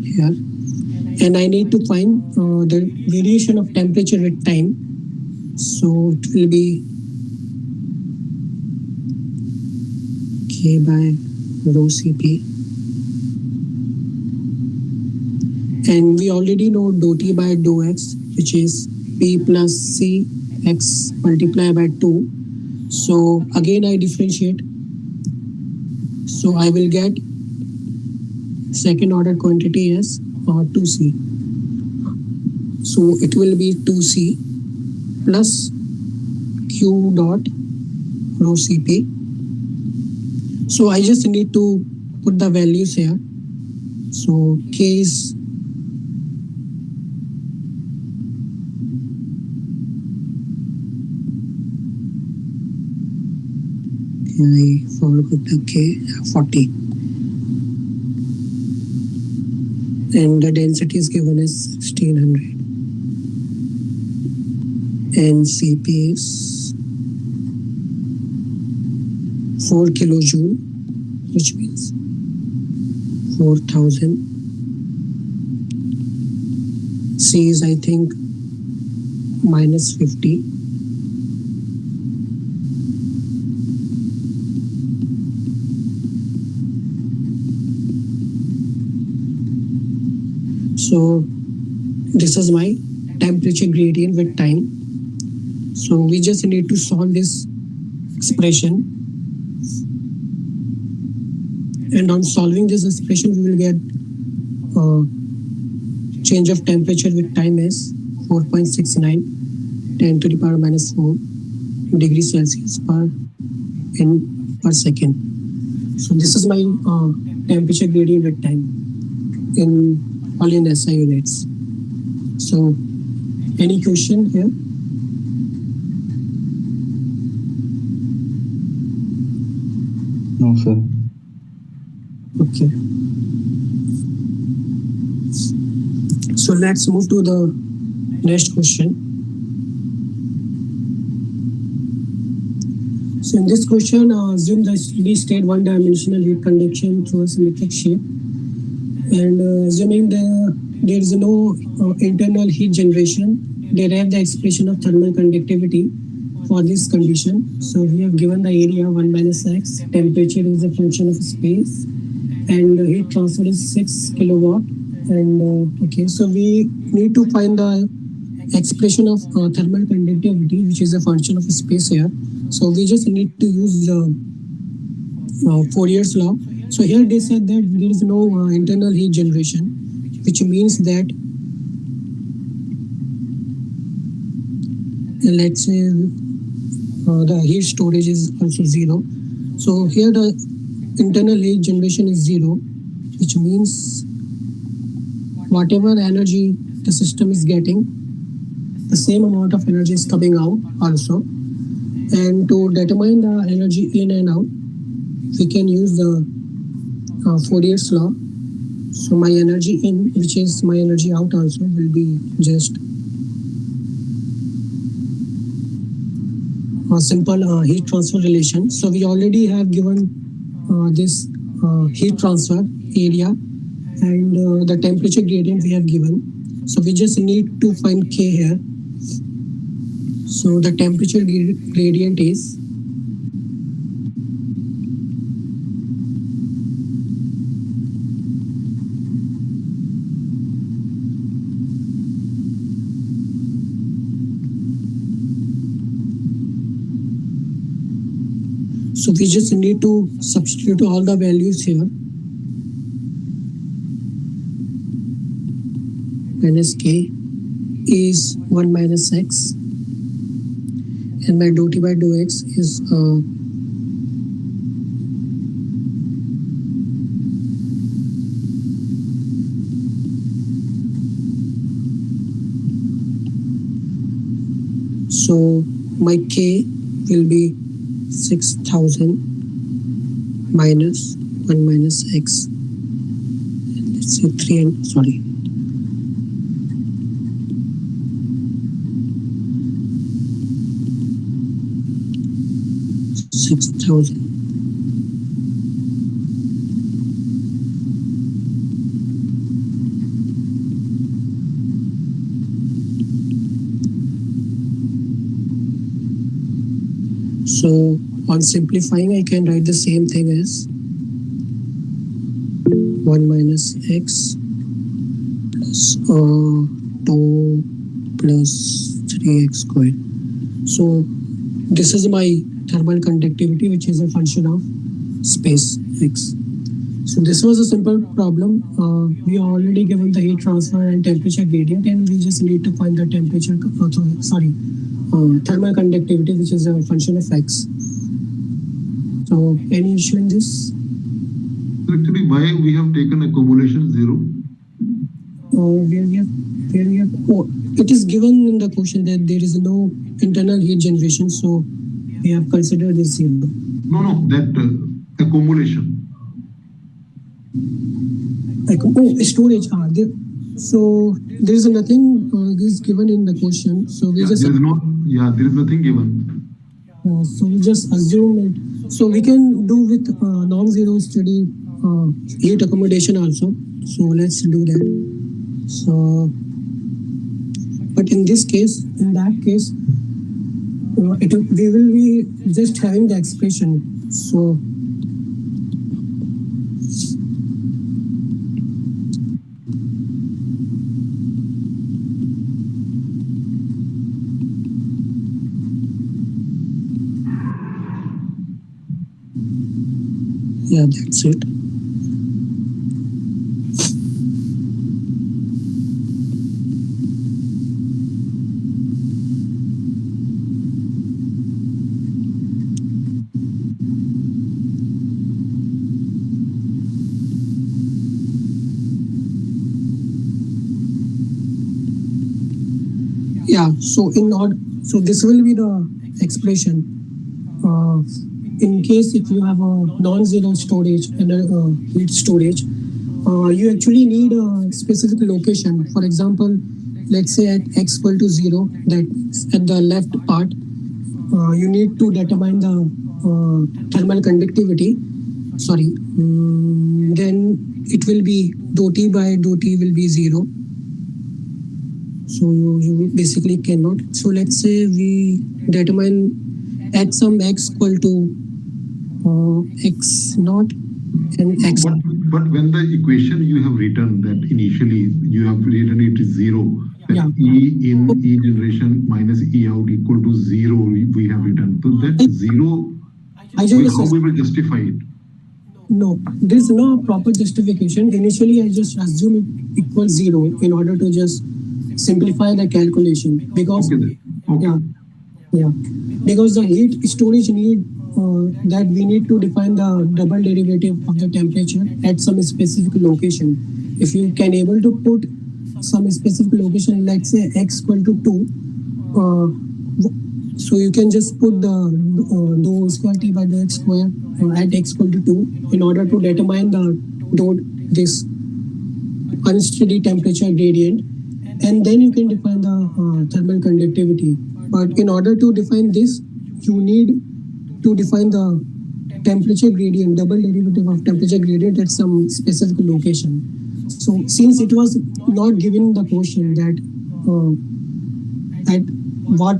here, and I need to find the variation of temperature with time. So it will be K by rho Cp, and we already know dou T by dou X, which is P plus C X multiplied by 2. So again I differentiate, so I will get second order quantity as 2C. So it will be 2C plus Q dot rho Cp. So I just need to put the values here. So K is I forgot the K, 40, and the density is given as 1600, and Cp is 4 kilojoule, which means 4000. C is I think minus 50. So this is my temperature gradient with time. So we just need to solve this expression, and on solving this expression we will get change of temperature with time as 4.69 10 to the power minus 4 degrees Celsius per second. So this is my temperature gradient with time in all in SI units. So any question here? No, sir. Okay. So let's move to the next question. So in this question, assume the steady state one-dimensional heat conduction through a symmetric shape, and assuming there is no internal heat generation, derive the expression of thermal conductivity for this condition. So we have given the area 1 minus x, temperature is a function of space, and heat transfer is 6 kilowatt. And okay, so we need to find the expression of thermal conductivity, which is a function of space here. So we just need to use Fourier's law. So here they said that there is no internal heat generation, which means that let's say the heat storage is also zero. So here the internal heat generation is zero, which means whatever energy the system is getting, the same amount of energy is coming out also. And to determine the energy in and out, we can use the Fourier's law. So my energy in, which is my energy out also, will be just a simple heat transfer relation. So we already have given this heat transfer area and the temperature gradient we have given. So we just need to find K here. So the temperature gradient is so we just need to substitute all the values here. Minus K is 1 minus X and my dou T by dou X is so my K will be 6000 minus 1 minus X. And let's say 3 and sorry. $6,000. So on simplifying, I can write the same thing as 1 minus X plus 2 plus 3X squared. So this is my thermal conductivity, which is a function of space X. So this was a simple problem. We are already given the heat transfer and temperature gradient, and we just need to find the temperature, thermal conductivity, which is a function of X. So any issue in this? Actually, why we have taken accumulation 0? It is given in the question that there is no internal heat generation, so we have considered this 0. No, that accumulation. Storage. So there is nothing is given in the question. So we just there is nothing given. So we just assume it. So we can do with non-zero steady heat accommodation also. So let's do that. So, but in this case, in that case, we will be just having the expression. So yeah, that's it. Yeah, so so this will be the expression. In case if you have a non-zero storage and a heat storage, you actually need a specific location. For example, let's say at x equal to 0, that's at the left part, you need to determine the thermal conductivity. Sorry, then it will be dou T by dou T will be 0. So you basically cannot. So let's say we determine at some x equal to x naught and x. But when the equation you have written that initially you have written it is 0, that E in E generation minus E out equal to 0 we have written. So that 0, how we will justify it? No, there is no proper justification. Initially, I just assume it equals 0 in order to just simplify the calculation because Okay. yeah, Yeah, because the heat storage need that we need to define the double derivative of the temperature at some specific location. If you can able to put some specific location, let's say x equal to 2, uh, so you can just put the dou square t by dou x square at x equal to 2 in order to determine the dot this unsteady temperature gradient, and then you can define the thermal conductivity. But in order to define this, you need to define the temperature gradient, double derivative of temperature gradient at some specific location. So since it was not given in the question that at what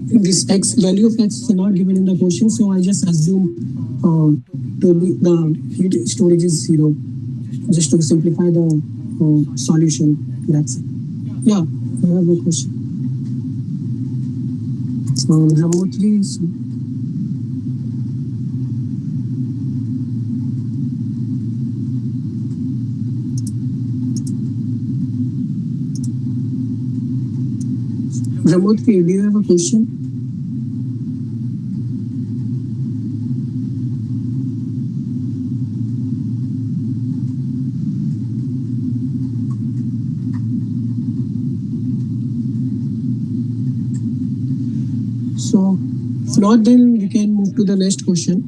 this x value of x is not given in the question, so I just assume to be the heat storage is 0, just to simplify the solution. That's it. Yeah, I have a question. Number 3 is Ramotri, do you have a question? So, if not, then we can move to the next question.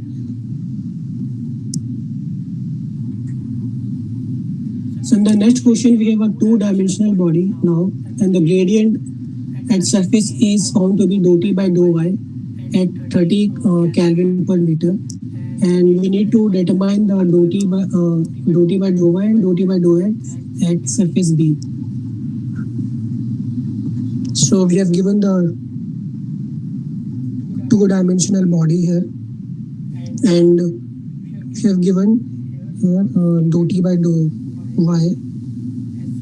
So, in the next question, we have a two-dimensional body now, and the gradient at surface A is found to be dou T by dou Y at 30 Kelvin per meter, and we need to determine the dou T by dou Y and dou T by dou X at surface B. So we have given the two-dimensional body here, and we have given here dou T by dou Y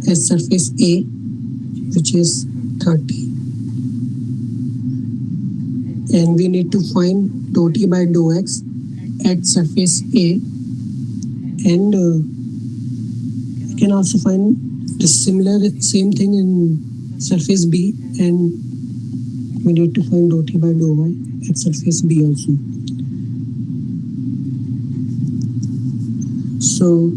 as surface A, which is 30. And we need to find dou T by dou X at surface A, and we can also find the same thing in surface B, and we need to find dou T by dou Y at surface B also. So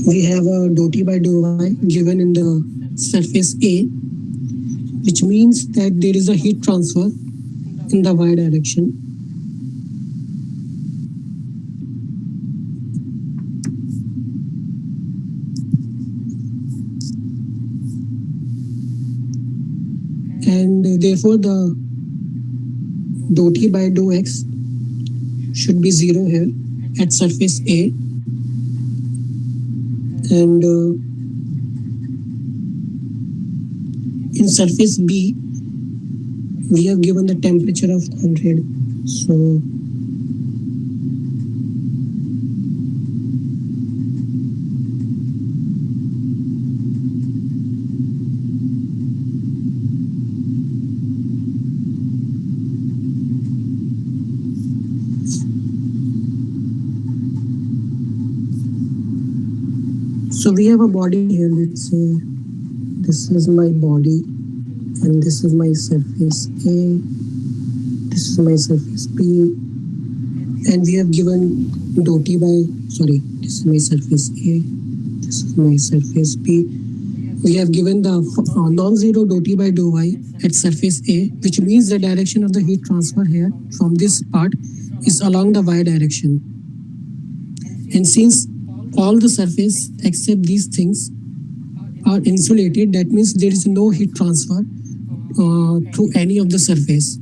we have a dou T by dou Y given in the surface A, which means that there is a heat transfer in the Y direction. And therefore the dou T by dou X should be 0 here at surface A, and in surface B we have given the temperature of 100. So we have a body here. Let's say this is my body, and this is my surface A, this is my surface B, and we have given dou T by, this is my surface A, this is my surface B. We have given the non-zero dou T by dou Y at surface A, which means the direction of the heat transfer here from this part is along the Y direction. And since all the surface except these things are insulated, that means there is no heat transfer through any of the surface.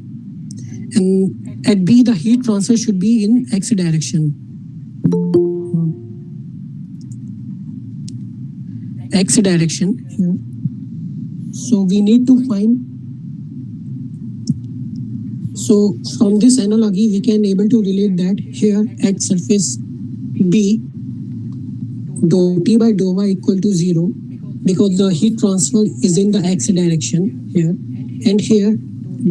And at B, the heat transfer should be in X direction. X direction here. So we need to find. So from this analogy, we can able to relate that here at surface B, dou T by dou Y equal to 0, because the heat transfer is in the X direction here, and here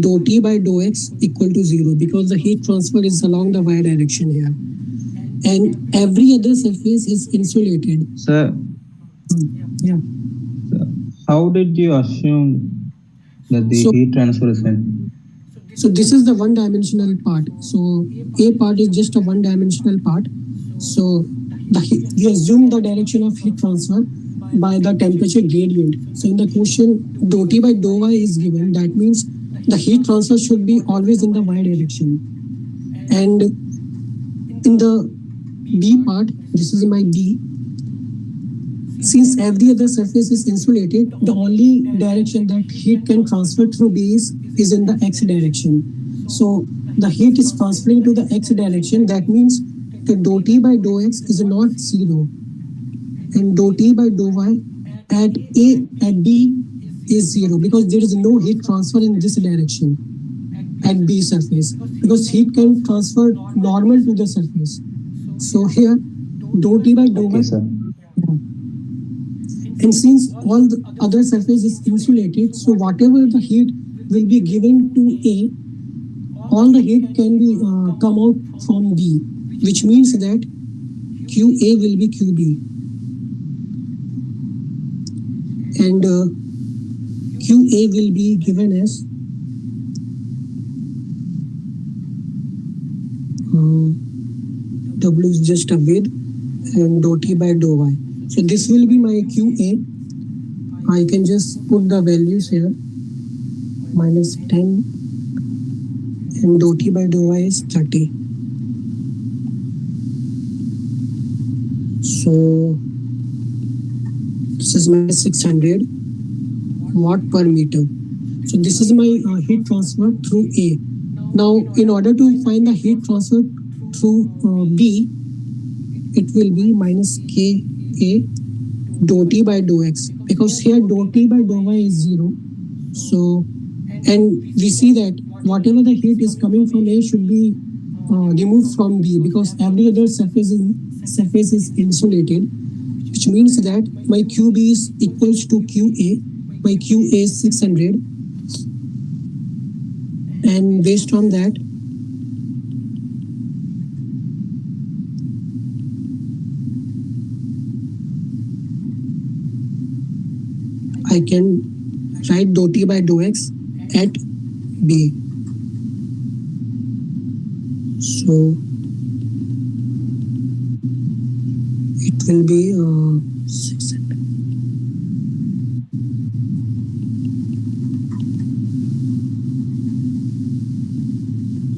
dou T by dou X equal to 0, because the heat transfer is along the Y direction here. and every other surface is insulated. Sir, Yeah. how did you assume that the So heat transfer is in? So this is the one-dimensional part. So A part is just a one-dimensional part. So we assume the direction of heat transfer by the temperature gradient. So in the question, dou T by dou Y is given. That means the heat transfer should be always in the Y direction. And in the B part, this is my B. Since every other surface is insulated, the only direction that heat can transfer through B is in the X direction. So the heat is transferring to the X direction. That means the dou T by dou X is not zero, and dou T by dou Y at B is zero because there is no heat transfer in this direction at B surface because heat can transfer normal to the surface. So here dou T by dou Okay, Y. sir. Yeah. And since all the other surface is insulated, so whatever the heat will be given to A, all the heat can be come out from B, which means that QA will be QB, and QA will be given as uh, W is just a width and dou T by dou Y. So this will be my QA. I can just put the values here, minus 10, and dou T by dou Y is 30. So this is my 600 watt per meter. So this is my heat transfer through A. Now, in order to find the heat transfer through B, it will be minus KA dou T by dou X, because here dou T by dou Y is 0. So, and we see that whatever the heat is coming from A should be removed from B because every other surface is insulated, which means that my QB is equals to QA. My QA is 600, and based on that, I can write dou T by dou X at B. So it will be 600.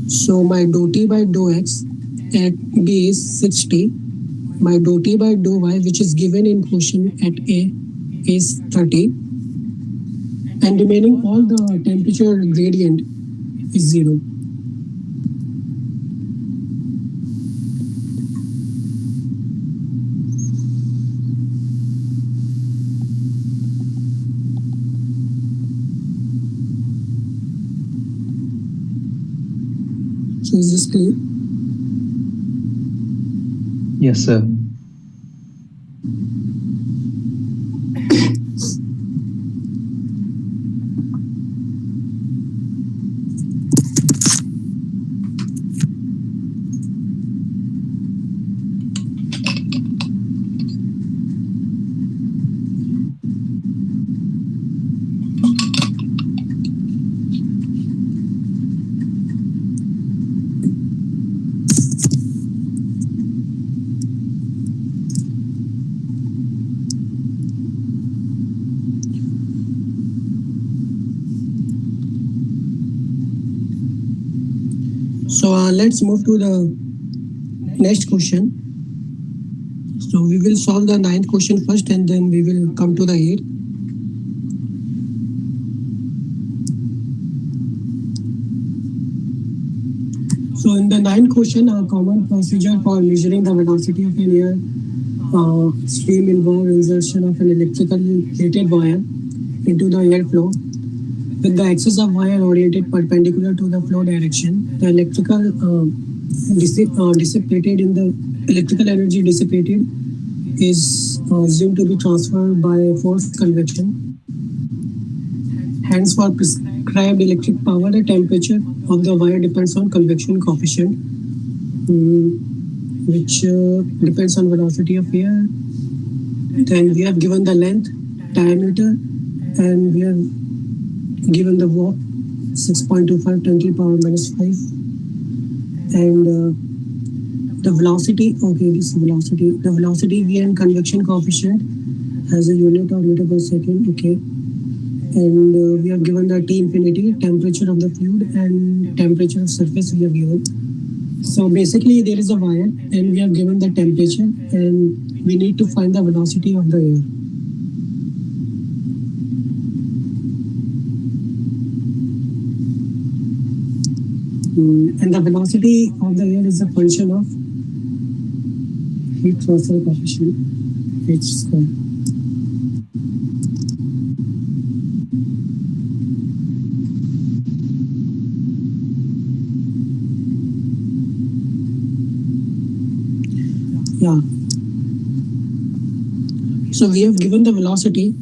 So my dou T by dou X at B is 60. My dou T by dou Y, which is given in question at A, is 30. And remaining all the temperature gradient is 0. So is this clear? Yes, sir. So let's move to the next question. So we will solve the 9th question first, and then we will come to the 8th. So in the 9th question, a common procedure for measuring the velocity of an air stream involves insertion of an electrically heated wire into the airflow with the axis of wire oriented perpendicular to the flow direction. The dissipated in the electrical energy dissipated is assumed to be transferred by forced convection. Hence, for prescribed electric power, the temperature of the wire depends on convection coefficient. which depends on velocity of air. Then we have given the length, diameter, and we have given the walk 6.25 10 to the power minus 5. And the velocity, okay, this velocity, the velocity V and convection coefficient has a unit of meter per second, okay. And we have given the T infinity, temperature of the fluid, and temperature of surface we have given. So basically there is a wire and we have given the temperature and we need to find the velocity of the air. And the velocity of the air is a function of heat transfer coefficient, h square. Yeah. So we have given the velocity.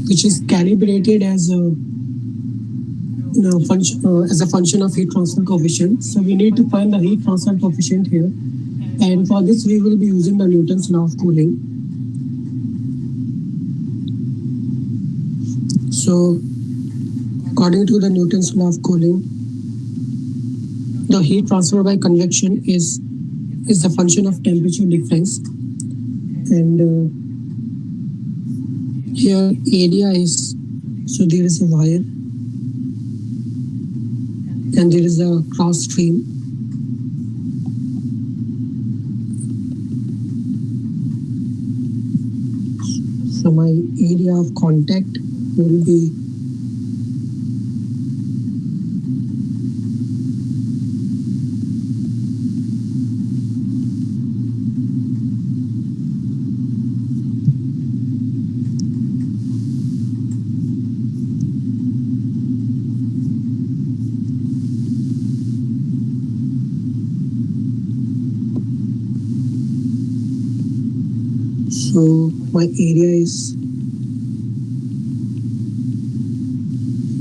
Which is calibrated as a function as a function of heat transfer coefficient. So we need to find the heat transfer coefficient here, and for this we will be using the Newton's law of cooling. So according to the Newton's law of cooling, the heat transfer by convection is the function of temperature difference, and here area is, so there is a wire and there is a cross stream. So my area of contact will be so my area is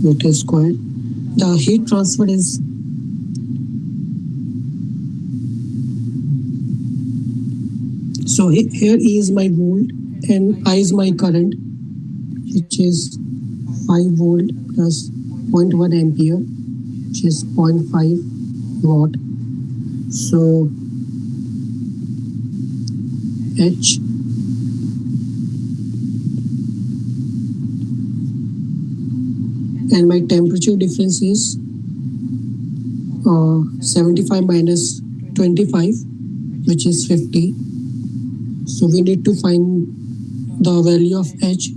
meter square. The heat transfer is so here E is my volt and I is my current, which is 5 volt plus 0.1 ampere, which is 0.5 watt. So H and my temperature difference is 75 minus 25, which is 50. So we need to find the value of H.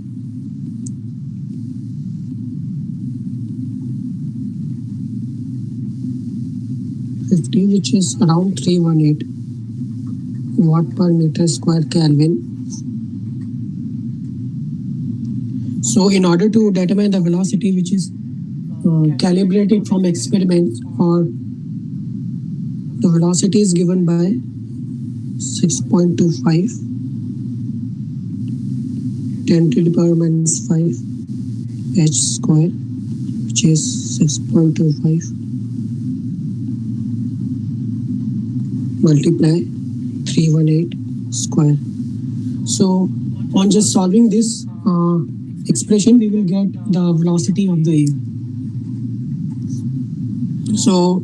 Which is around 318 watt per meter square Kelvin. So in order to determine the velocity, which is calibrated from experiments, or the velocity is given by 6.25 10 to the power minus 5 h square, which is 6.25 multiply 318 square. So on just solving this expression, we will get the velocity of the air. So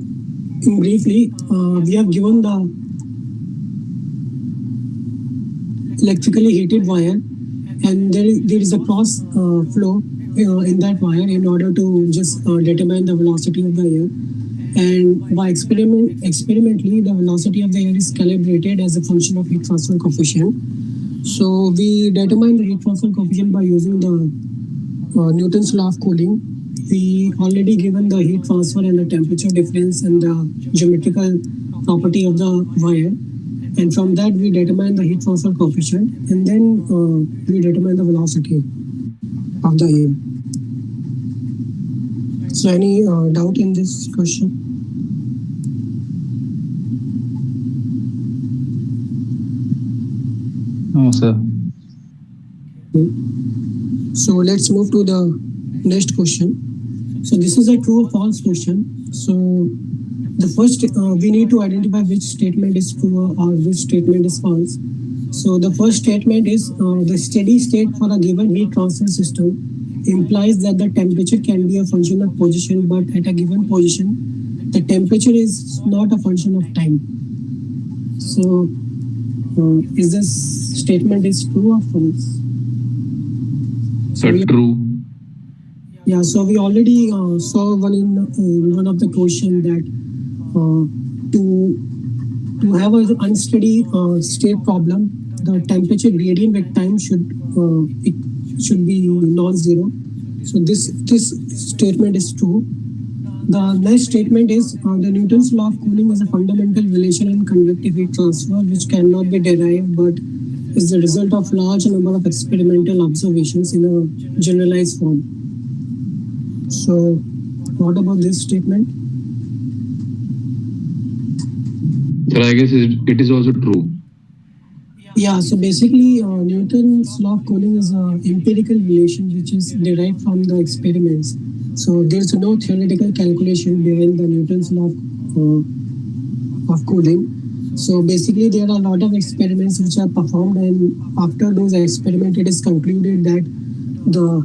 briefly, we have given the electrically heated wire, and there is a cross flow in that wire in order to just determine the velocity of the air. And by experimentally, the velocity of the air is calibrated as a function of heat transfer coefficient. So we determine the heat transfer coefficient by using the Newton's law of cooling. We already given the heat transfer and the temperature difference and the geometrical property of the wire. And from that we determine the heat transfer coefficient, and then we determine the velocity of the air. So any doubt in this question? No, sir. Okay. So let's move to the next question. So this is a true or false question. So the first, we need to identify which statement is true or which statement is false. So the first statement is the steady state for a given heat transfer system implies that the temperature can be a function of position, but at a given position, the temperature is not a function of time. So is this statement is true or false? So Sir, true. yeah, so we already saw one of the question that uh, to have an unsteady state problem, the temperature gradient with time it should be non-zero. So this statement is true. The next statement is the Newton's law of cooling is a fundamental relation in convective heat transfer which cannot be derived but is the result of large number of experimental observations in a generalized form. So what about this statement? Sir, I guess it is also true. Yeah, so basically, Newton's law of cooling is an empirical relation which is derived from the experiments. So there's no theoretical calculation behind the Newton's law of cooling. So basically, there are a lot of experiments which are performed, and after those experiments, it is concluded that the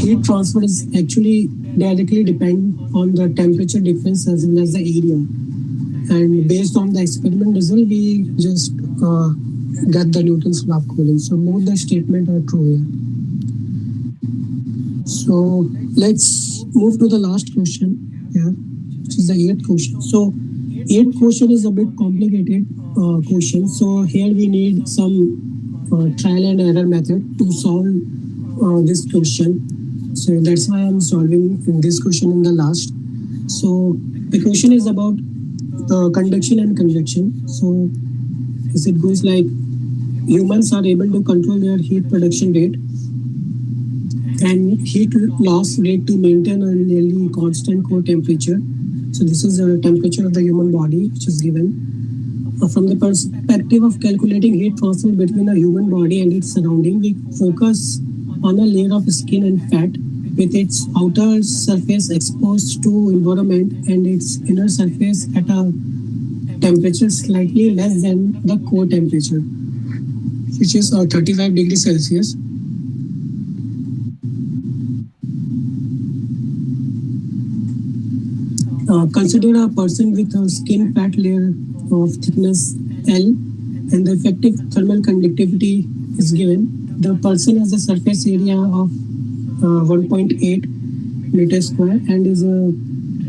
heat transfer is actually directly depend on the temperature difference as well as the area. And based on the experiment result, we just get the Newton's law of cooling. So both the statement are true here. So let's move to the last question here, which is the eighth question. So eighth question is a bit complicated question. So here we need some trial and error method to solve this question. So that's why I'm solving this question in the last. So the question is about conduction and convection. So as it goes like humans are able to control their heat production rate and heat loss rate to maintain a nearly constant core temperature. So this is the temperature of the human body which is given. From the perspective of calculating heat transfer between a human body and its surrounding, we focus on a layer of skin and fat with its outer surface exposed to environment and its inner surface at a temperature slightly less than the core temperature, which is 35 degrees Celsius. Consider a person with a skin fat layer of thickness L and the effective thermal conductivity is given. The person has a surface area of 1.8 meters square and is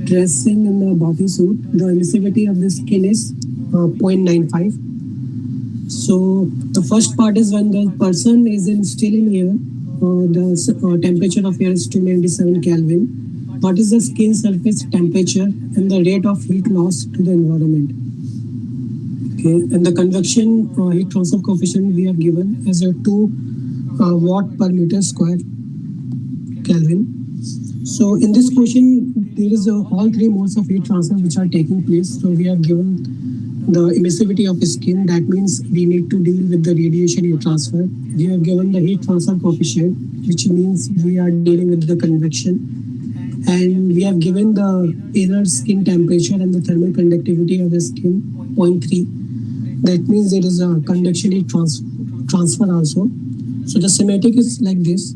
dressing in a bodysuit. The emissivity of the skin is 0.95. So the first part is when the person is still in air, the temperature of air is 297 Kelvin. What is the skin surface temperature and the rate of heat loss to the environment? Okay, and the convection heat transfer coefficient we have given as a 2 watt per meter square Kelvin. So in this question, there is all three modes of heat transfer which are taking place. So we have given the emissivity of skin. That means we need to deal with the radiation heat transfer. We have given the heat transfer coefficient, which means we are dealing with the convection. And we have given the inner skin temperature and the thermal conductivity of the skin 0.3. That means there is a conduction heat transfer also. So the schematic is like this.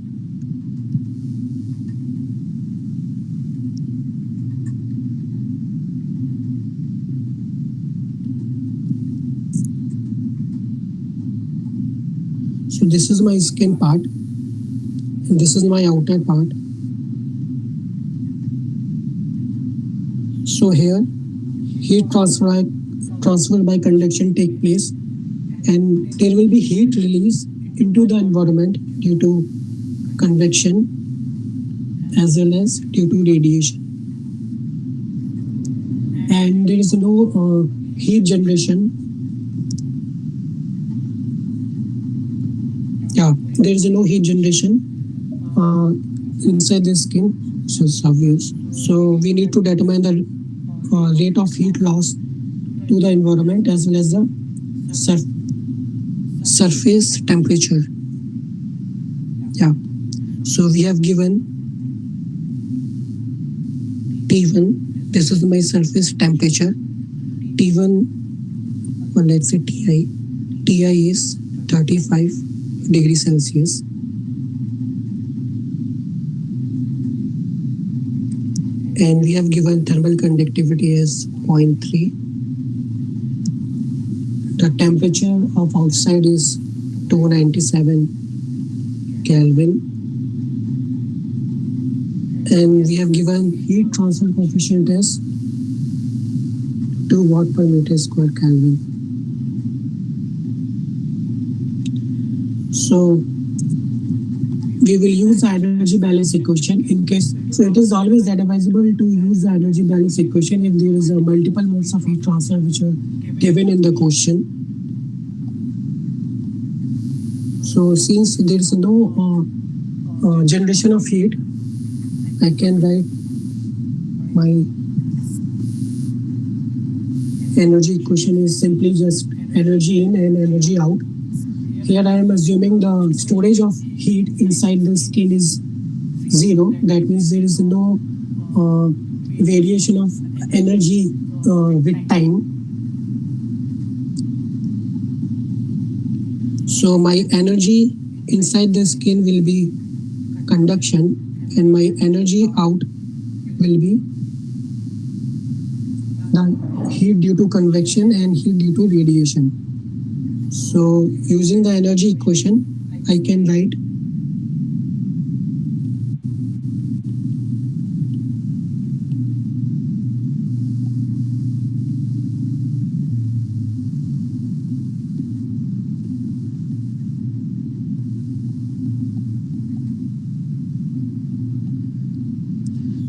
So this is my skin part and this is my outer part. So here heat transfer by conduction take place and there will be heat release into the environment due to convection as well as due to radiation. And there is no heat generation. Yeah, there is no heat generation inside the skin, which is obvious. So we need to determine the rate of heat loss to the environment as well as the surface temperature. Yeah. So we have given T1. This is my surface temperature. T1, or let's say Ti. Ti is 35 degrees Celsius. And we have given thermal conductivity as 0.3. The temperature of outside is 297 Kelvin. And we have given heat transfer coefficient as 2 watt per meter square Kelvin. So we will use the energy balance equation in case. So it is always advisable to use the energy balance equation if there is a multiple modes of heat transfer which are given in the question. So since there is no generation of heat, I can write my energy equation is simply just energy in and energy out. Here I am assuming the storage of heat inside the skin is 0. That means there is no variation of energy with time. So my energy inside the skin will be conduction, and my energy out will be the heat due to convection and heat due to radiation. So using the energy equation, I can write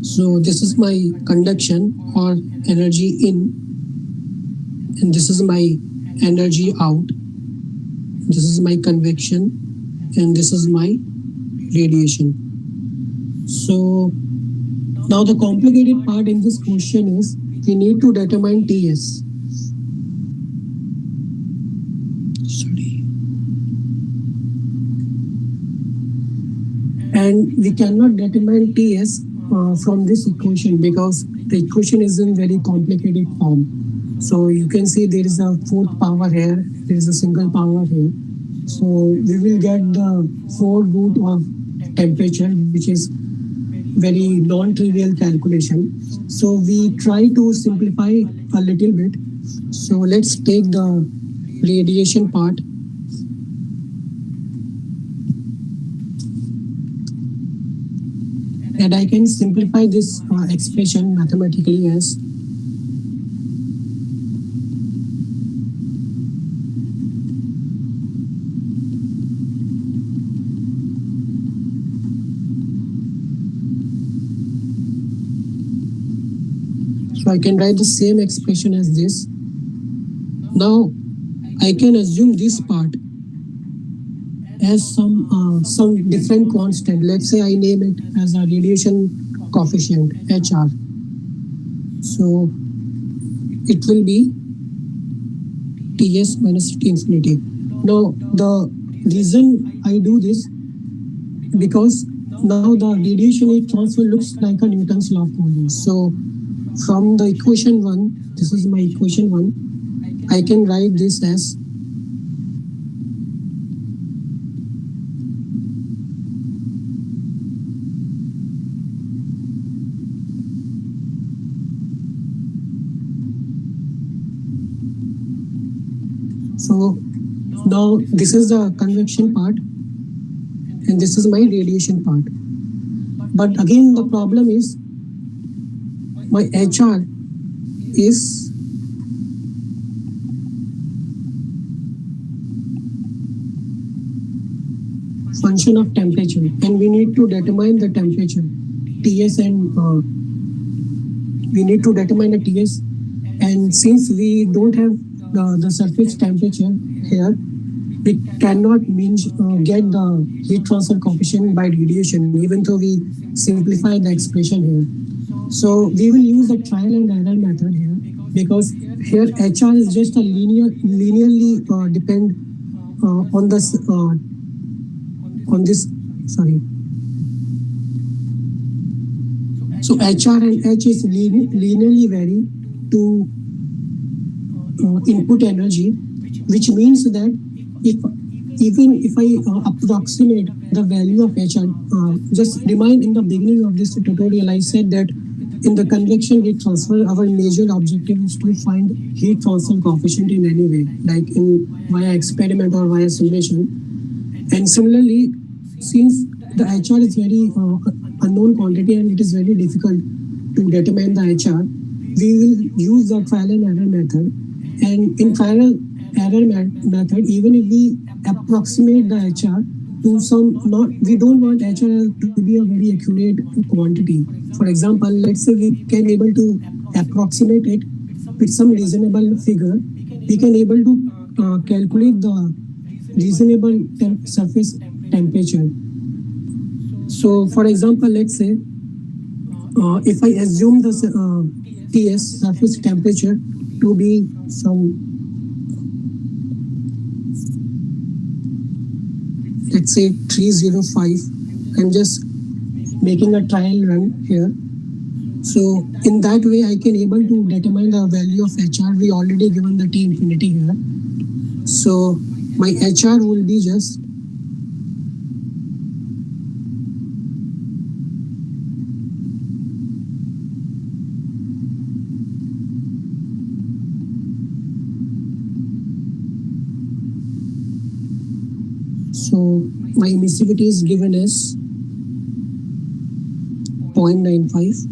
so this is my conduction or energy in, and this is my energy out. This is my convection, and this is my radiation. So now the complicated part in this question is we need to determine Ts. Sorry. And we cannot determine Ts from this equation because the equation is in very complicated form. So you can see there is a fourth power here, there is a single power here. So we will get the 4 root of temperature, which is very non-trivial calculation. So we try to simplify a little bit. So let's take the radiation part. And I can simplify this expression mathematically as so I can write the same expression as this. Now I can assume this part as some different constant. Let's say I name it as a radiation coefficient HR. So it will be Ts minus T infinity. Now the reason I do this because now the radiation heat transfer looks like a Newton's law of Coulomb. So from the equation 1, this is my equation 1, I can write this as so now this is the convection part and this is my radiation part. But again the problem is my HR is function of temperature and we need to determine the temperature Ts and we need to determine the Ts, and since we don't have the surface temperature here, we cannot get the heat transfer coefficient by radiation even though we simplify the expression here. So we will use the trial and error method here because here HR is just a linearly depend on this on this sorry. So HR and H is linearly vary to input energy, which means that if even if I approximate the value of HR, just remind in the beginning of this tutorial, I said that in the convection heat transfer, our major objective is to find heat transfer coefficient in any way, like in via experiment or via simulation. And similarly, since the HR is very unknown quantity and it is very difficult to determine the HR, we will use the trial and error method. And in trial error method, even if we approximate the HR to some, not we don't want HR to be a very accurate quantity. For example, let's say we can able to approximate it with some reasonable figure. We can able to calculate the reasonable surface temperature. So, for example, let's say if I assume the TS surface temperature to be some, let's say 305, I'm just making a trial run here. So in that way, I can able to determine the value of HR. We already given the T infinity here. So my HR will be just so my emissivity is given as 0.95.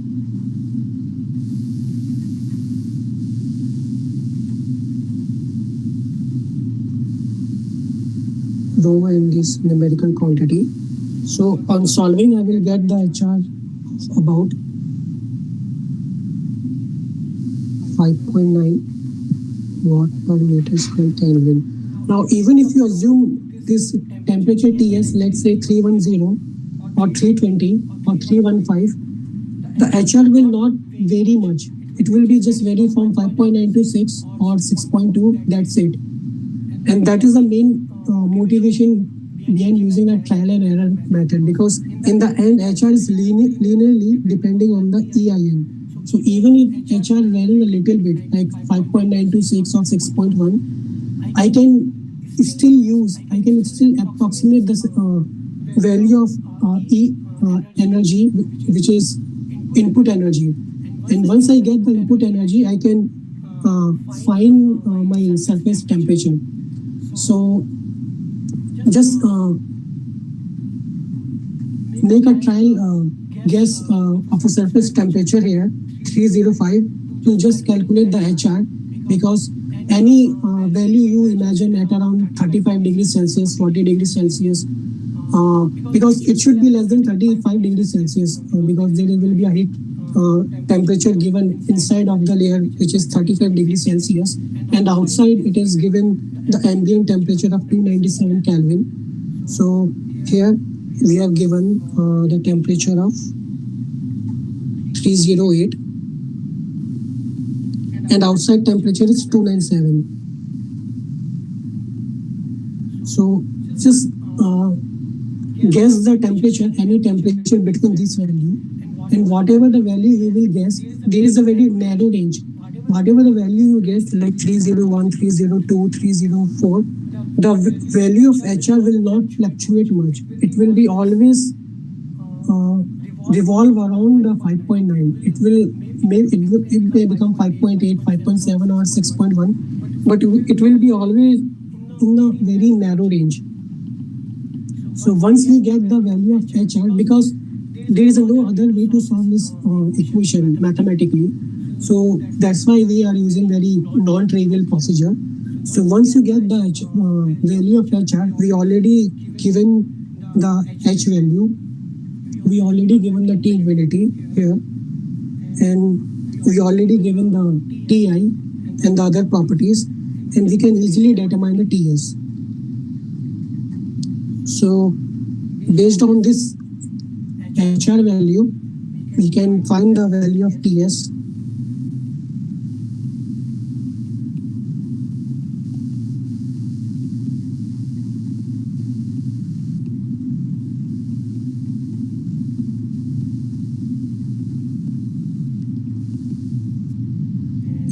Rho in this numerical quantity. So on solving, I will get the HR about 5.9 watt per meter square Kelvin. Now, even if you assume this temperature TS, let's say 310 or 320 or 315, the HR will not vary much. It will be just vary from 5.9 to 6 or 6.2, that's it. And that is the main motivation behind using a trial and error method, because in the end, HR is linearly depending on the EIN. So even if HR varying a little bit, like 5.9 to 6 or 6.1, I can still approximate the value of energy, which is input energy. And once I get the input energy, I can find my surface temperature. So just make a trial guess of a surface temperature here, 305, to just calculate the HR, because any value you imagine at around 35 degrees Celsius, 40 degrees Celsius, because it should be less than 35 degrees Celsius, because there will be a heat temperature given inside of the layer, which is 35 degrees Celsius, and outside it is given the ambient temperature of 297 Kelvin. So here we have given the temperature of 308, and outside temperature is 297. So just guess the temperature, any temperature between this value, and whatever the value you will guess, there is a very narrow range. Whatever the value you guess, like 301, 302, 304, the value of HR will not fluctuate much. It will be always revolve around the 5.9. It may become 5.8, 5.7 or 6.1, but it will be always in a very narrow range. So once we get the value of HR, because there is no other way to solve this equation mathematically, so that's why we are using very non-trivial procedure. So once you get the value of HR, we already given the H value, we already given the T infinity here, and we already given the Ti and the other properties, and we can easily determine the Ts. So based on this HR value, we can find the value of Ts.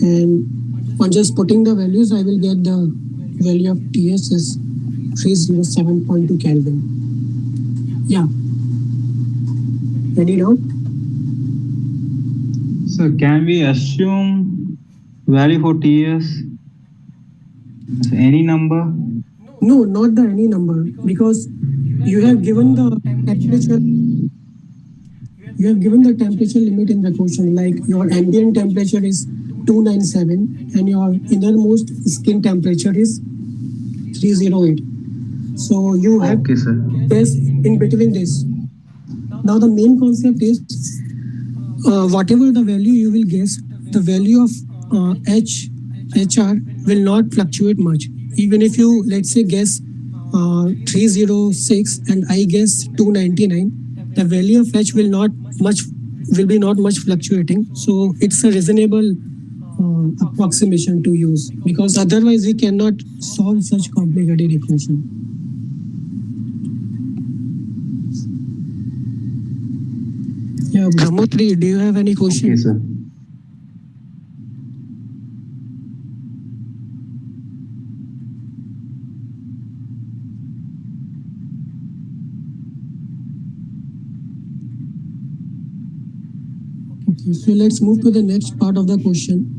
And on just putting the values, I will get the value of TS is 307.2 Kelvin. Yeah. Any doubt? So can we assume value for TS as any number? No, not the any number, because you have given the temperature. You have given the temperature limit in the question, like your ambient temperature is 297 and your innermost skin temperature is 308. So you have Okay, sir. guess in between this. Now the main concept is whatever the value you will guess, the value of HR will not fluctuate much. Even if you, let's say, guess 306 and I guess 299, the value of H much will be not much fluctuating. So it's a reasonable approximation to use, because otherwise we cannot solve such complicated equation. Yeah, Brahmotri, do you have any question? Okay, sir. Okay, so let's move to the next part of the question.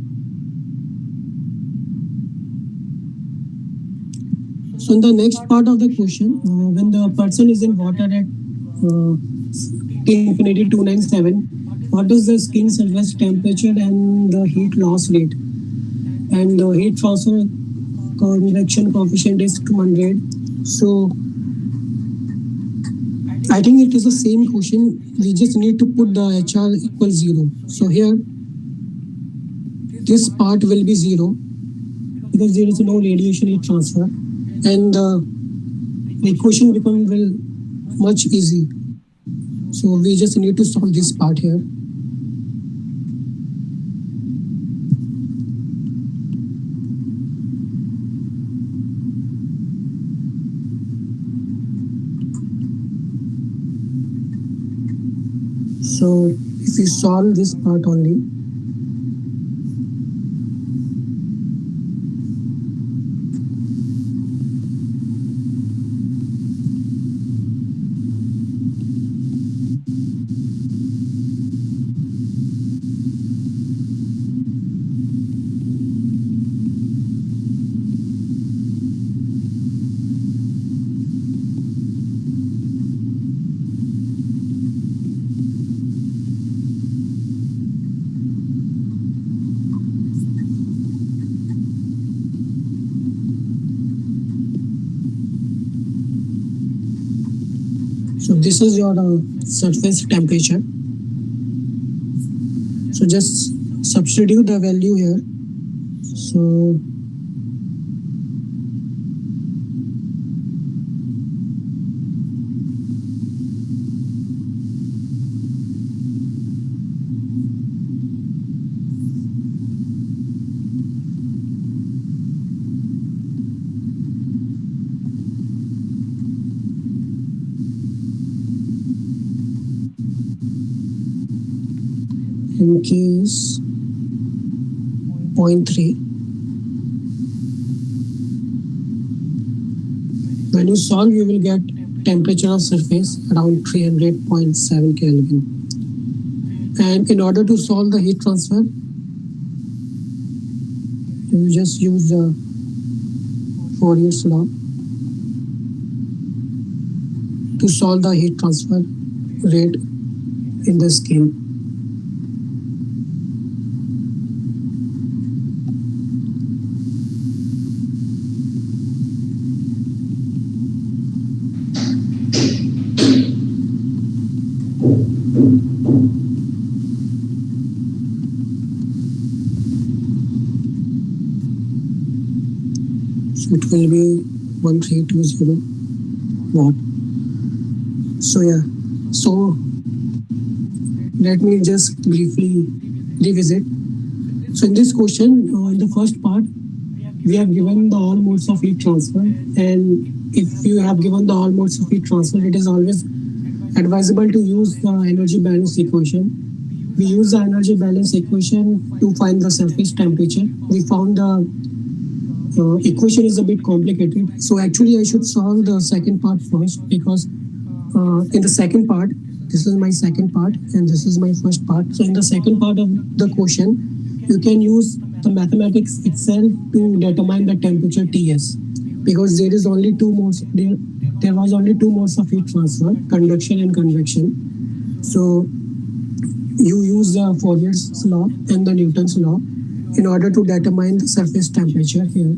So in the next part of the question, when the person is in water at T infinity 297, what is the skin surface temperature and the heat loss rate? And the heat transfer convection coefficient is 200. So I think it is the same question. We just need to put the HR equals 0. So here, this part will be 0 because there is no radiation heat transfer, and the equation becomes much easy. So we just need to solve this part here. So if we solve this part only, so this is your surface temperature. So just substitute the value here. So in case 0.3, when you solve, you will get temperature of surface around 300.7 Kelvin. And in order to solve the heat transfer, you just use the Fourier's law to solve the heat transfer rate in the skin. So it will be 1320 watt. So yeah, so let me just briefly revisit. So in this question, in the first part, we have given the all modes of heat transfer, and if you have given the all modes of heat transfer, it is always advisable to use the energy balance equation. we use the energy balance equation to find the surface temperature. We found the equation is a bit complicated. So actually I should solve the second part first, because in the second part, this is my second part and this is my first part. So in the second part of the question, you can use the mathematics itself to determine the temperature Ts, because there is only two modes. There was only two modes of heat transfer: conduction and convection. So you use the Fourier's law and the Newton's law in order to determine the surface temperature here.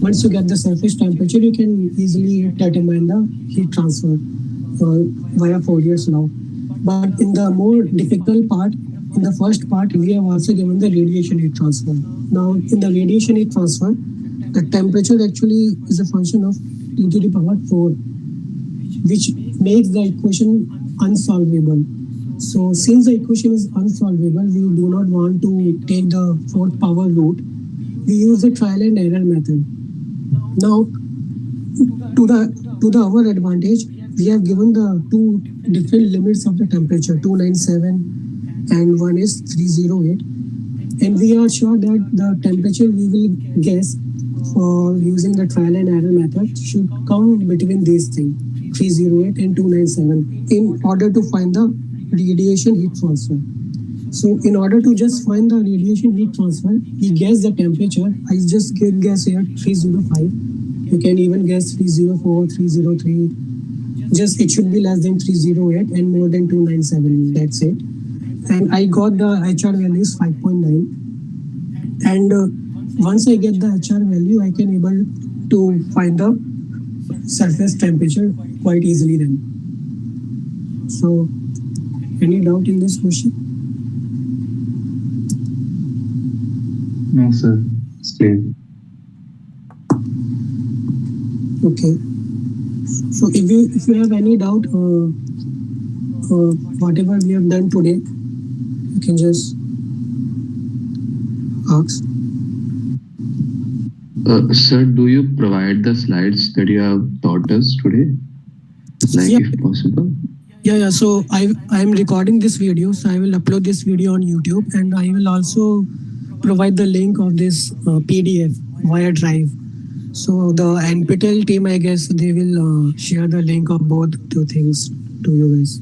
Once you get the surface temperature, you can easily determine the heat transfer via Fourier's law. But in the more difficult part, in the first part, we have also given the radiation heat transfer. Now, in the radiation heat transfer, the temperature actually is a function of T to the power 4, which makes the equation unsolvable. So since the equation is unsolvable, we do not want to take the fourth power route. We use the trial and error method. Now, to the our advantage, we have given the two different limits of the temperature, 297 and one is 308. And we are sure that the temperature we will guess for using the trial and error method should come between these things, 308 and 297, in order to find the radiation heat transfer. So in order to just find the radiation heat transfer, we guess the temperature. I just guess here 305. You can even guess 304, 303. Just it should be less than 308 and more than 297. That's it. And I got the HR value is 5.9. And once I get the HR value, I can able to find the surface temperature quite easily then. So any doubt in this question? No, sir. It's clear. Okay. So if you have any doubt, whatever we have done today, you can just ask. Sir, do you provide the slides that you have taught us today? Like, Yeah. if possible? Yeah. So I'm recording this video, so I will upload this video on YouTube, and I will also provide the link of this PDF via Drive. So the NPTEL team, I guess, they will share the link of both the things to you guys.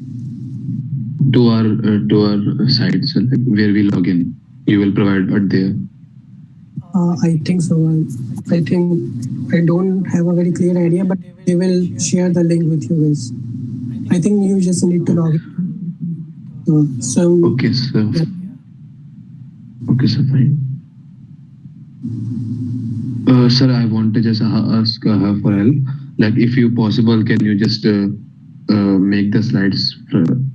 To our site, sir, like where we log in, you will provide it there. I think so. I think I don't have a very clear idea, but they will share the link with you guys. I think you just need to log in. Okay, sir. Yeah. Okay, sir, fine. Sir, I want to just ask her for help. Like, if you possible, can you just make the slides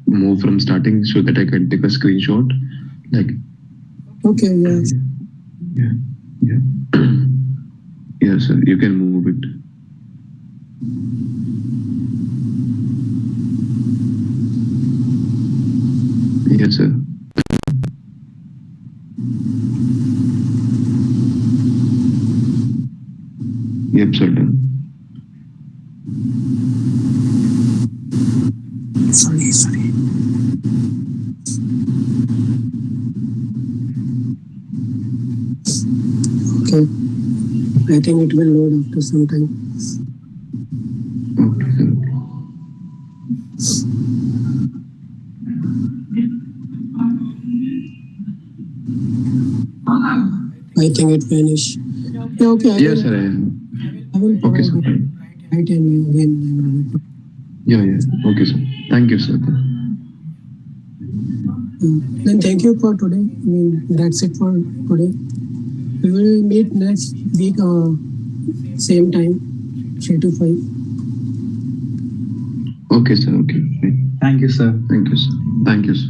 move from starting so that I can take a screenshot? Like. Okay. Yeah. Yeah. Yeah, sir. You can move it. Yes, sir. Yep, sir. Done. Sorry. Okay. I think it will load after some time. Okay, sir. I think it vanished. Yeah, okay. Yes, sir. I will Okay, provide sir. right and again. Yeah. Okay, sir. Thank you, sir. Then thank you for today. I mean, that's it for today. We will meet next week, same time, 3 to 5. Okay, sir. Okay. Thank you, sir. Thank you, sir. Thank you, sir.